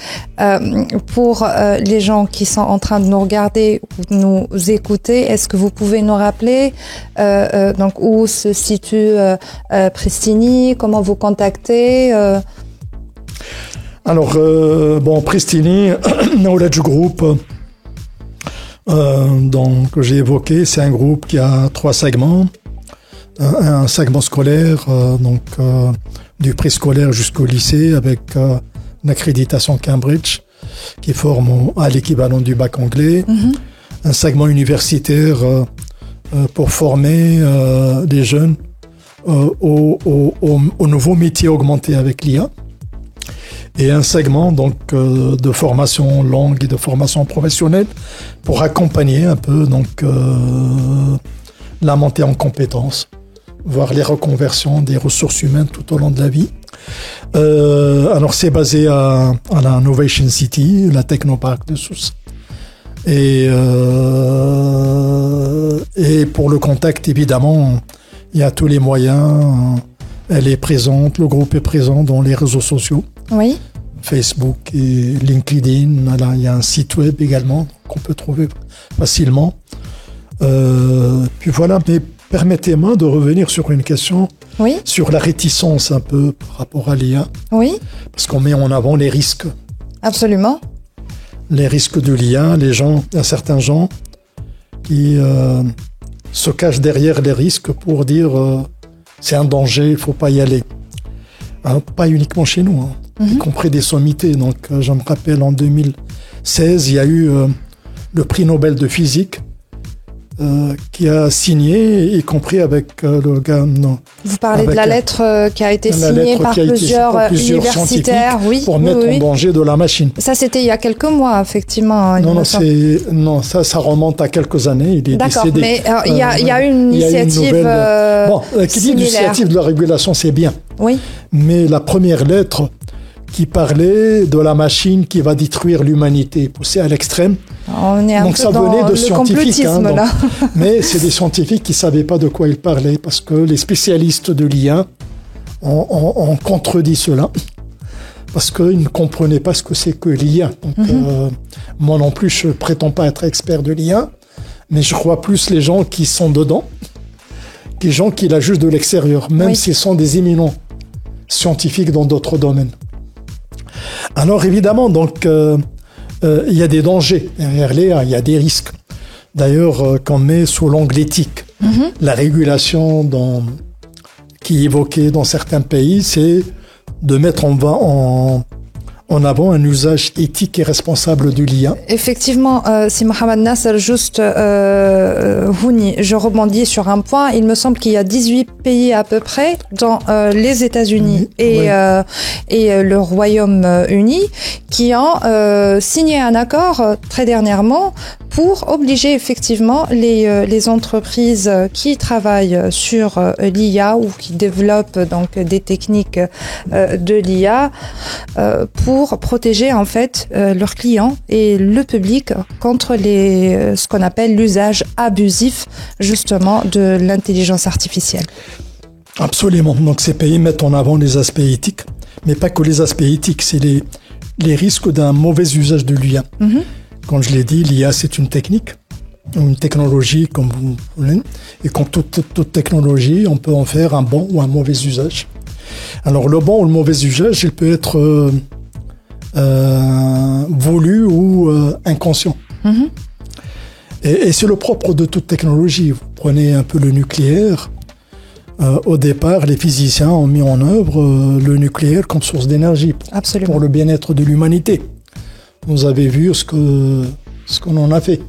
pour les gens qui sont en train de nous regarder ou de nous écouter, est-ce que vous pouvez nous rappeler donc où se situe Prestini, comment vous contactez Alors, Prestini, Knowledge Group, que j'ai évoqué, c'est un groupe qui a 3 segments. Un segment scolaire, du préscolaire jusqu'au lycée, avec une accréditation Cambridge qui forme à l'équivalent du bac anglais. Un segment universitaire pour former des jeunes au nouveau métier augmenté avec l'IA. Et un segment de formation longue et de formation professionnelle pour accompagner un peu la montée en compétences, voire les reconversions des ressources humaines tout au long de la vie. Alors c'est basé à la Innovation City, la Technopark de Sousse, Et pour le contact, évidemment, il y a tous les moyens. Elle est présente, le groupe est présent dans les réseaux sociaux. Oui. Facebook et LinkedIn. Voilà, il y a un site web également qu'on peut trouver facilement. Puis voilà, mais permettez-moi de revenir sur une question, Oui. sur la réticence un peu par rapport à l'IA, Oui. parce qu'on met en avant les risques. Absolument. Les risques de l'IA, il y a certains gens qui se cachent derrière les risques pour dire c'est un danger, il ne faut pas y aller. Hein, pas uniquement chez nous, y compris des sommités. Donc, je me rappelle, en 2016, il y a eu le prix Nobel de physique qui a signé, y compris avec le gars... Vous parlez de la lettre qui a été signée par plusieurs universitaires, oui, pour mettre en danger de la machine. Ça, c'était il y a quelques mois, effectivement. Ça remonte à quelques années. Il est D'accord, décédé. Mais il y a une initiative qui dit l'initiative de la régulation, c'est bien. Oui. Mais la première lettre qui parlait de la machine qui va détruire l'humanité, poussée à l'extrême. On est donc ça venait de scientifiques, là. Mais c'est des scientifiques qui savaient pas de quoi ils parlaient, parce que les spécialistes de l'IA ont contredit cela, parce qu'ils ne comprenaient pas ce que c'est que l'IA. Donc, moi non plus, je prétends pas être expert de l'IA, mais je crois plus les gens qui sont dedans, que les gens qui la jugent de l'extérieur, même s'ils sont des éminents scientifiques dans d'autres domaines. Alors évidemment, donc, il y a des dangers derrière l'IA, il y a des risques. D'ailleurs, qu'on met sous l'angle éthique. La régulation qui est évoquée dans certains pays, c'est de mettre en avant un usage éthique et responsable de l'IA. Effectivement, si Mohamed Nasser, juste, je rebondis sur un point. Il me semble qu'il y a 18 pays à peu près, dans les États-Unis et le Royaume-Uni, qui ont signé un accord très dernièrement pour obliger effectivement les entreprises qui travaillent sur l'IA ou qui développent donc des techniques de l'IA pour protéger en fait leurs clients et le public contre ce qu'on appelle l'usage abusif justement de l'intelligence artificielle. Absolument. Donc ces pays mettent en avant les aspects éthiques, mais pas que les aspects éthiques, c'est les risques d'un mauvais usage de l'IA. Comme je l'ai dit, l'IA c'est une technique, une technologie comme vous voulez, et comme toute technologie, on peut en faire un bon ou un mauvais usage. Alors le bon ou le mauvais usage, il peut être voulu ou inconscient. Et c'est le propre de toute technologie. Vous prenez un peu le nucléaire. Au départ, les physiciens ont mis en œuvre le nucléaire comme source d'énergie pour le bien-être de l'humanité. Vous avez vu ce qu'on en a fait.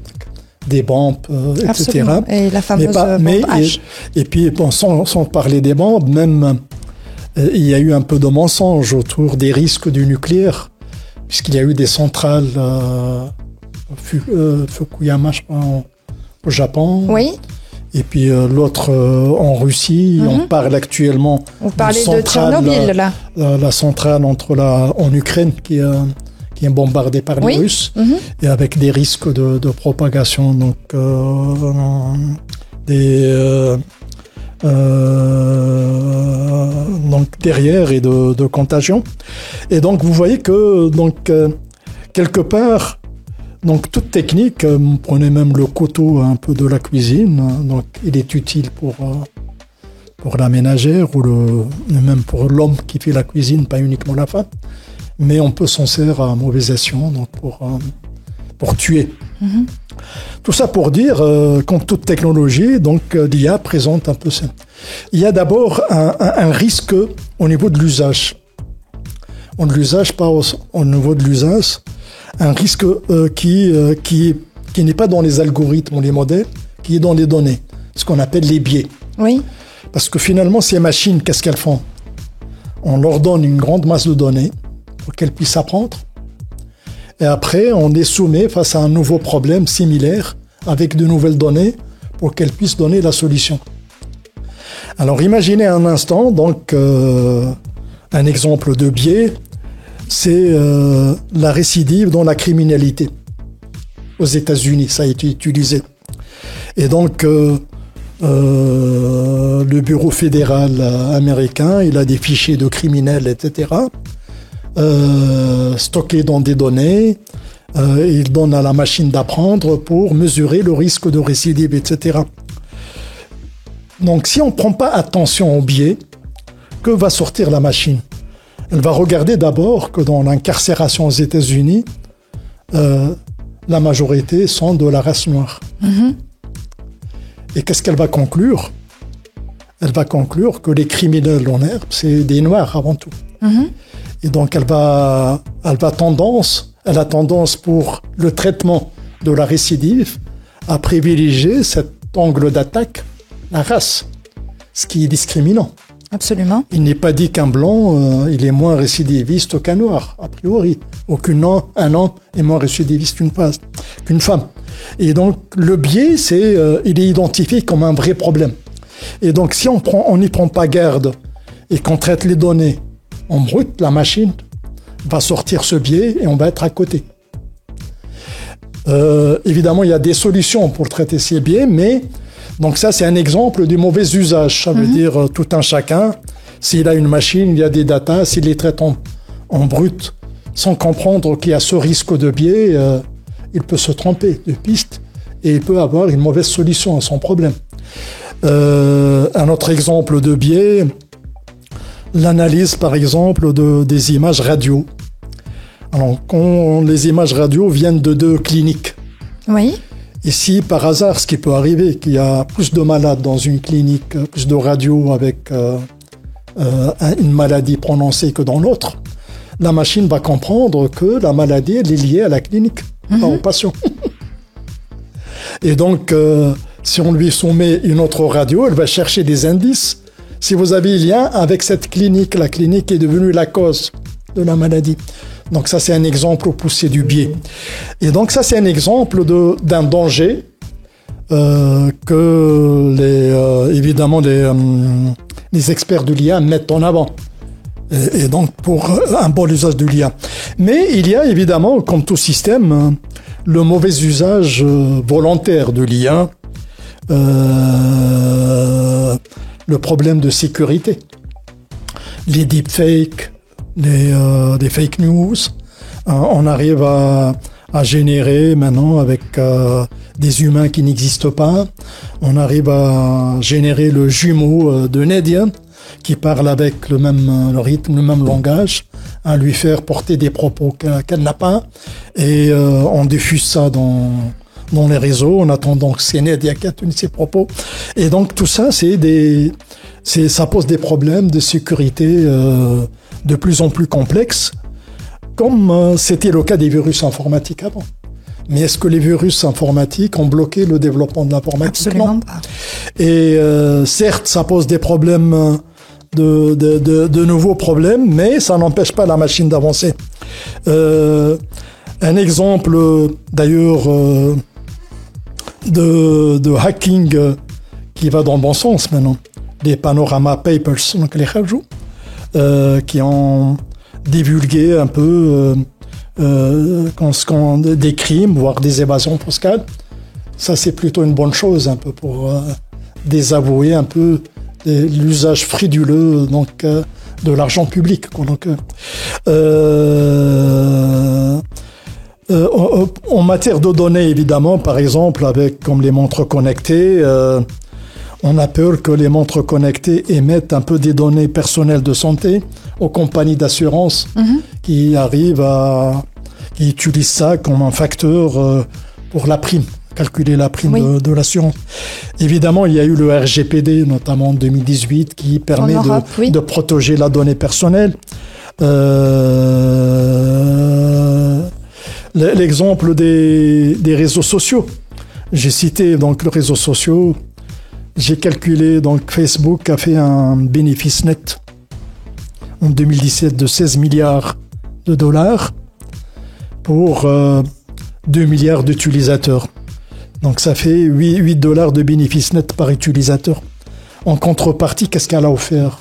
Des bombes, etc. Et la fameuse bombe H. Et puis, bon, sans parler des bombes, même il y a eu un peu de mensonge autour des risques du nucléaire, puisqu'il y a eu des centrales Fukuyama, je crois, au Japon. Oui. Et puis l'autre en Russie. On parle actuellement. Vous parlez de Tchernobyl, là. La centrale en Ukraine qui est bombardée par les Russes, et avec des risques de propagation, donc donc derrière et de contagion. Et donc vous voyez que quelque part, donc toute technique, prenez même le couteau un peu de la cuisine, donc il est utile pour la ménagère ou même pour l'homme qui fait la cuisine, pas uniquement la femme, mais on peut s'en servir à mauvais escient, donc pour tuer. Tout ça pour dire, comme toute technologie, donc l'IA présente un peu ça. Il y a d'abord un risque au niveau de l'usage. Au niveau de l'usage, un risque qui n'est pas dans les algorithmes ou les modèles, qui est dans les données, ce qu'on appelle les biais. Oui. Parce que finalement, ces machines, qu'est-ce qu'elles font? On leur donne une grande masse de données pour qu'elles puissent apprendre. Et après, on les soumet face à un nouveau problème similaire avec de nouvelles données pour qu'elles puissent donner la solution. Alors, imaginez un instant, donc, un exemple de biais, c'est la récidive dans la criminalité. aux États-Unis, ça a été utilisé. Et donc, le bureau fédéral américain, il a des fichiers de criminels, etc., stockés dans des données. Il donne à la machine d'apprendre pour mesurer le risque de récidive, etc. Donc, si on ne prend pas attention au biais, que va sortir la machine? Elle va regarder d'abord que dans l'incarcération aux États-Unis, la majorité sont de la race noire. Mm-hmm. Et qu'est-ce qu'elle va conclure? Elle va conclure que les criminels en herbe, c'est des noirs avant tout. Mm-hmm. Et donc, elle a tendance pour le traitement de la récidive à privilégier cet angle d'attaque, la race, ce qui est discriminant. Absolument. Il n'est pas dit qu'un blanc, il est moins récidiviste qu'un noir, a priori. Ou un homme est moins récidiviste qu'une femme. Et donc, le biais, il est identifié comme un vrai problème. Et donc, si on n'y prend pas garde et qu'on traite les données en brut, la machine va sortir ce biais et on va être à côté. Évidemment, il y a des solutions pour traiter ces biais, mais donc ça, c'est un exemple du mauvais usage. Ça veut dire tout un chacun. S'il a une machine, il y a des datas, s'il les traite en brut, sans comprendre qu'il y a ce risque de biais, il peut se tromper de piste et il peut avoir une mauvaise solution à son problème. Un autre exemple de biais, l'analyse, par exemple, des images radio. Alors, quand les images radio viennent de 2 cliniques. Oui. Ici, par hasard, ce qui peut arriver, qu'il y a plus de malades dans une clinique, plus de radios avec une maladie prononcée que dans l'autre, la machine va comprendre que la maladie elle est liée à la clinique, pas au patient. Et donc, si on lui soumet une autre radio, elle va chercher des indices. Si vous avez lien avec cette clinique, la clinique est devenue la cause de la maladie. Donc ça, c'est un exemple au poussé du biais. Et donc ça, c'est un exemple d'un danger que évidemment les experts du l'IA mettent en avant. Et donc pour un bon usage du l'IA. Mais il y a évidemment, comme tout système, le mauvais usage volontaire de l'IA, le problème de sécurité, les deepfakes, des fake news. On arrive à générer maintenant avec des humains qui n'existent pas. On arrive à générer le jumeau de Nadia qui parle avec le même rythme, le même langage, à lui faire porter des propos qu'elle n'a pas. Et on diffuse ça dans les réseaux en attendant que c'est Nadia qui a tenu ses propos. Et donc tout ça, ça pose des problèmes de sécurité de plus en plus complexes, comme c'était le cas des virus informatiques avant. Mais est-ce que les virus informatiques ont bloqué le développement de l'informatique? Absolument pas. Et certes, ça pose des problèmes, de nouveaux problèmes, mais ça n'empêche pas la machine d'avancer. Un exemple, d'ailleurs, de hacking qui va dans le bon sens maintenant. Les Panorama Papers, donc les Khajou, qui ont divulgué un peu des crimes, voire des évasions fiscales. Ça, c'est plutôt une bonne chose, un peu pour désavouer un peu l'usage frauduleux donc de l'argent public. Donc, en matière de données, évidemment, par exemple, comme les montres connectées, on a peur que les montres connectées émettent un peu des données personnelles de santé aux compagnies d'assurance qui utilisent ça comme un facteur pour la prime, calculer la prime de l'assurance. Évidemment, il y a eu le RGPD, notamment en 2018, qui permet de protéger la donnée personnelle. L'exemple des réseaux sociaux. J'ai cité donc les réseaux sociaux. J'ai calculé, donc Facebook a fait un bénéfice net en 2017 de 16 milliards de dollars pour 2 milliards d'utilisateurs. Donc ça fait 8 dollars de bénéfice net par utilisateur. En contrepartie, qu'est-ce qu'elle a offert?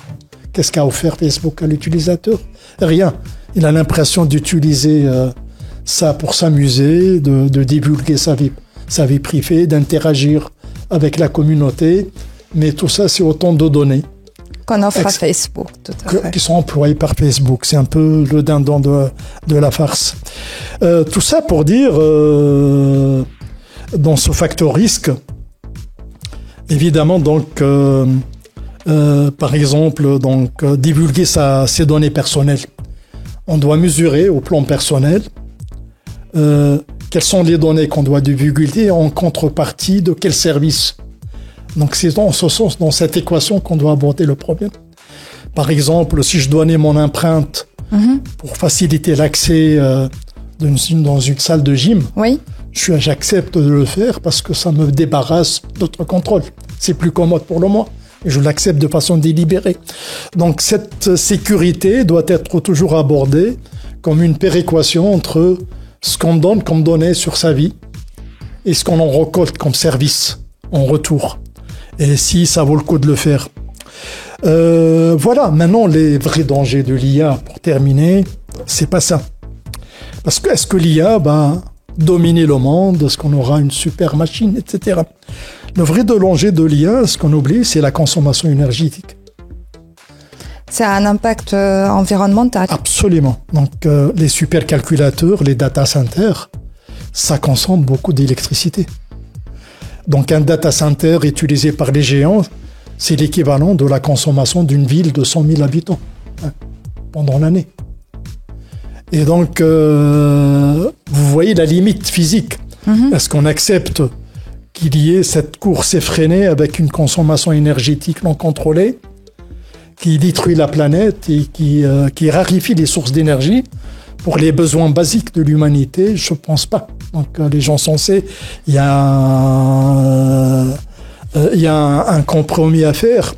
Qu'est-ce qu'a offert Facebook à l'utilisateur? Rien. Il a l'impression d'utiliser ça pour s'amuser, de divulguer sa vie privée, d'interagir avec la communauté. Mais tout ça, c'est autant de données. Qu'on offre à Facebook, tout à fait. Qui sont employés par Facebook. C'est un peu le dindon de la farce. Tout ça pour dire, dans ce facteur risque, évidemment, donc, par exemple, donc, divulguer ses données personnelles. On doit mesurer au plan personnel quelles sont les données qu'on doit divulguer en contrepartie de quel service. Donc c'est dans ce sens, dans cette équation qu'on doit aborder le problème. Par exemple, si je donnais mon empreinte pour faciliter l'accès dans une salle de gym, oui. J'accepte de le faire parce que ça me débarrasse d'autres contrôles. C'est plus commode pour le moi et je l'accepte de façon délibérée. Donc cette sécurité doit être toujours abordée comme une péréquation entre ce qu'on donne comme données sur sa vie et ce qu'on en récolte comme service en retour. Et si ça vaut le coup de le faire. Voilà, maintenant les vrais dangers de l'IA, pour terminer, c'est pas ça. Parce que est-ce que l'IA va dominer le monde? Est-ce qu'on aura une super machine, etc. Le vrai danger de l'IA, ce qu'on oublie, c'est la consommation énergétique. Ça a un impact environnemental. Absolument. Donc les supercalculateurs, les data centers, ça consomme beaucoup d'électricité. Donc un data center utilisé par les géants, c'est l'équivalent de la consommation d'une ville de 100 000 habitants pendant l'année. Et donc, vous voyez la limite physique. Est-ce qu'on accepte qu'il y ait cette course effrénée avec une consommation énergétique non contrôlée qui détruit la planète et qui raréfie les sources d'énergie pour les besoins basiques de l'humanité? Je ne pense pas. Donc les gens sensés, il y a un compromis à faire.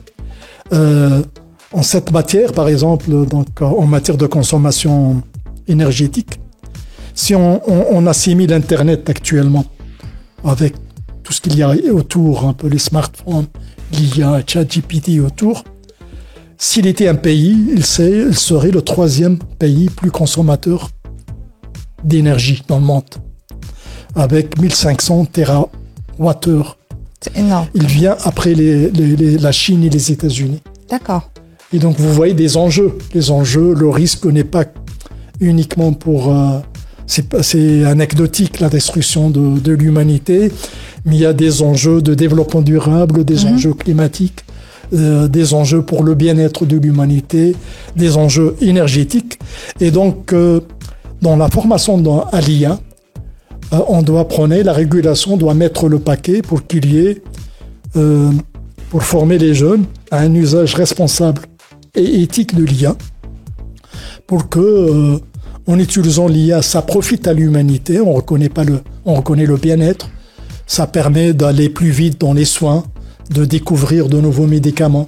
En cette matière, par exemple, donc, en matière de consommation énergétique, si on assimile Internet actuellement avec tout ce qu'il y a autour, un peu les smartphones, l'IA, ChatGPT autour, s'il était un pays, il serait le 3e pays plus consommateur d'énergie dans le monde, avec 1500 TWh. C'est énorme. Il vient après la Chine et les États-Unis. D'accord. Et donc vous voyez des enjeux. Les enjeux, le risque n'est pas uniquement pour... c'est anecdotique la destruction de l'humanité, mais il y a des enjeux de développement durable, des enjeux climatiques, des enjeux pour le bien-être de l'humanité, des enjeux énergétiques. Et donc, dans la formation à l'IA, on doit prôner, la régulation doit mettre le paquet pour qu'il y ait, pour former les jeunes à un usage responsable et éthique de l'IA, pour que, en utilisant l'IA, ça profite à l'humanité, on reconnaît le bien-être, ça permet d'aller plus vite dans les soins, de découvrir de nouveaux médicaments,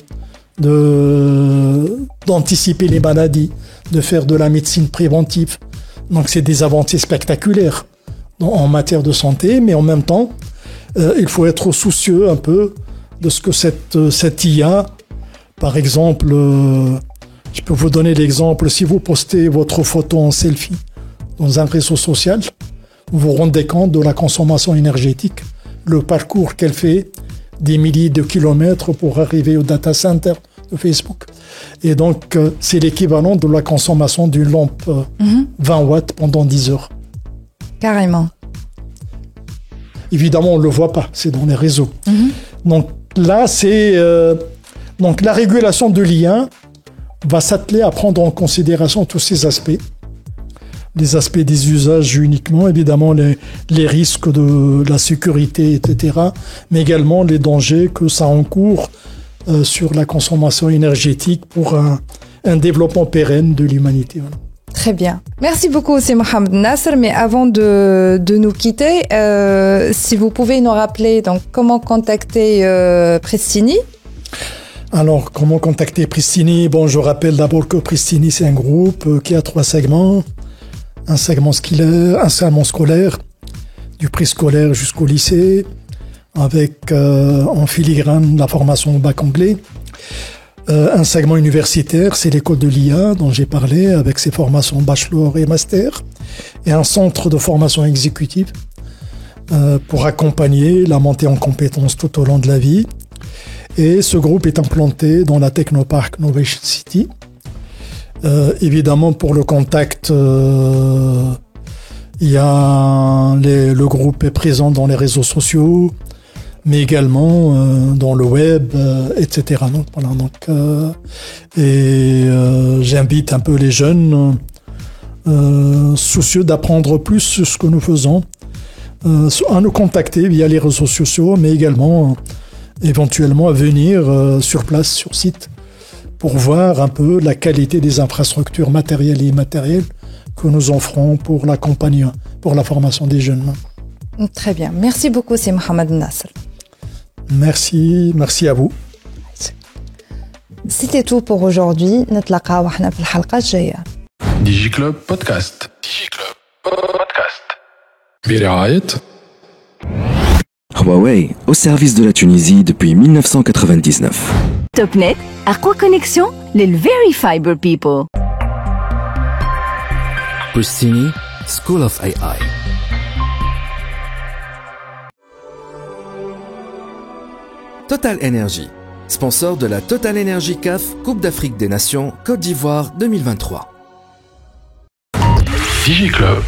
d'anticiper les maladies, de faire de la médecine préventive. Donc c'est des avancées spectaculaires en matière de santé, mais en même temps, il faut être soucieux un peu de ce que cette IA, par exemple, je peux vous donner l'exemple, si vous postez votre photo en selfie dans un réseau social, vous vous rendez compte de la consommation énergétique, le parcours qu'elle fait, des milliers de kilomètres pour arriver au data center de Facebook. Et donc, c'est l'équivalent de la consommation d'une lampe 20 watts pendant 10 heures. Carrément. Évidemment, on ne le voit pas, c'est dans les réseaux. Donc là, donc la régulation de l'IA va s'atteler à prendre en considération tous ces aspects. Les aspects des usages uniquement, évidemment les risques de la sécurité, etc., mais également les dangers que ça encourt sur la consommation énergétique pour un développement pérenne de l'humanité. Voilà. Très bien. Merci beaucoup, c'est Mohamed Nasser. Mais avant de nous quitter, si vous pouvez nous rappeler donc comment contacter Prestini. Alors, comment contacter Prestini? Bon, je rappelle d'abord que Prestini, c'est un groupe qui a 3 segments. Un segment scolaire, du préscolaire jusqu'au lycée, avec en filigrane la formation au bac anglais. Un segment universitaire, c'est l'école de l'IA dont j'ai parlé, avec ses formations bachelor et master. et un centre de formation exécutive pour accompagner la montée en compétences tout au long de la vie. Et ce groupe est implanté dans la Technopark Novation City. Évidemment, pour le contact, le groupe est présent dans les réseaux sociaux, mais également dans le web, etc. Donc, voilà, j'invite un peu les jeunes soucieux d'apprendre plus sur ce que nous faisons, à nous contacter via les réseaux sociaux, mais également éventuellement à venir sur place, sur site, pour voir un peu la qualité des infrastructures matérielles et immatérielles que nous offrons pour l'accompagnement, pour la formation des jeunes. Très bien. Merci beaucoup, c'est Mohamed Nasser. Merci à vous. C'était tout pour aujourd'hui. نتلاقاو احنا في الحلقة الجاية. DigiClub Podcast. DigiClub Podcast. برعاية Huawei, au service de la Tunisie depuis 1999. TopNet, أقوى connexion لل very fiber people. Pristini, School of AI. Total Energy, sponsor de la Total Energy CAF Coupe d'Afrique des Nations Côte d'Ivoire 2023. DigiClub.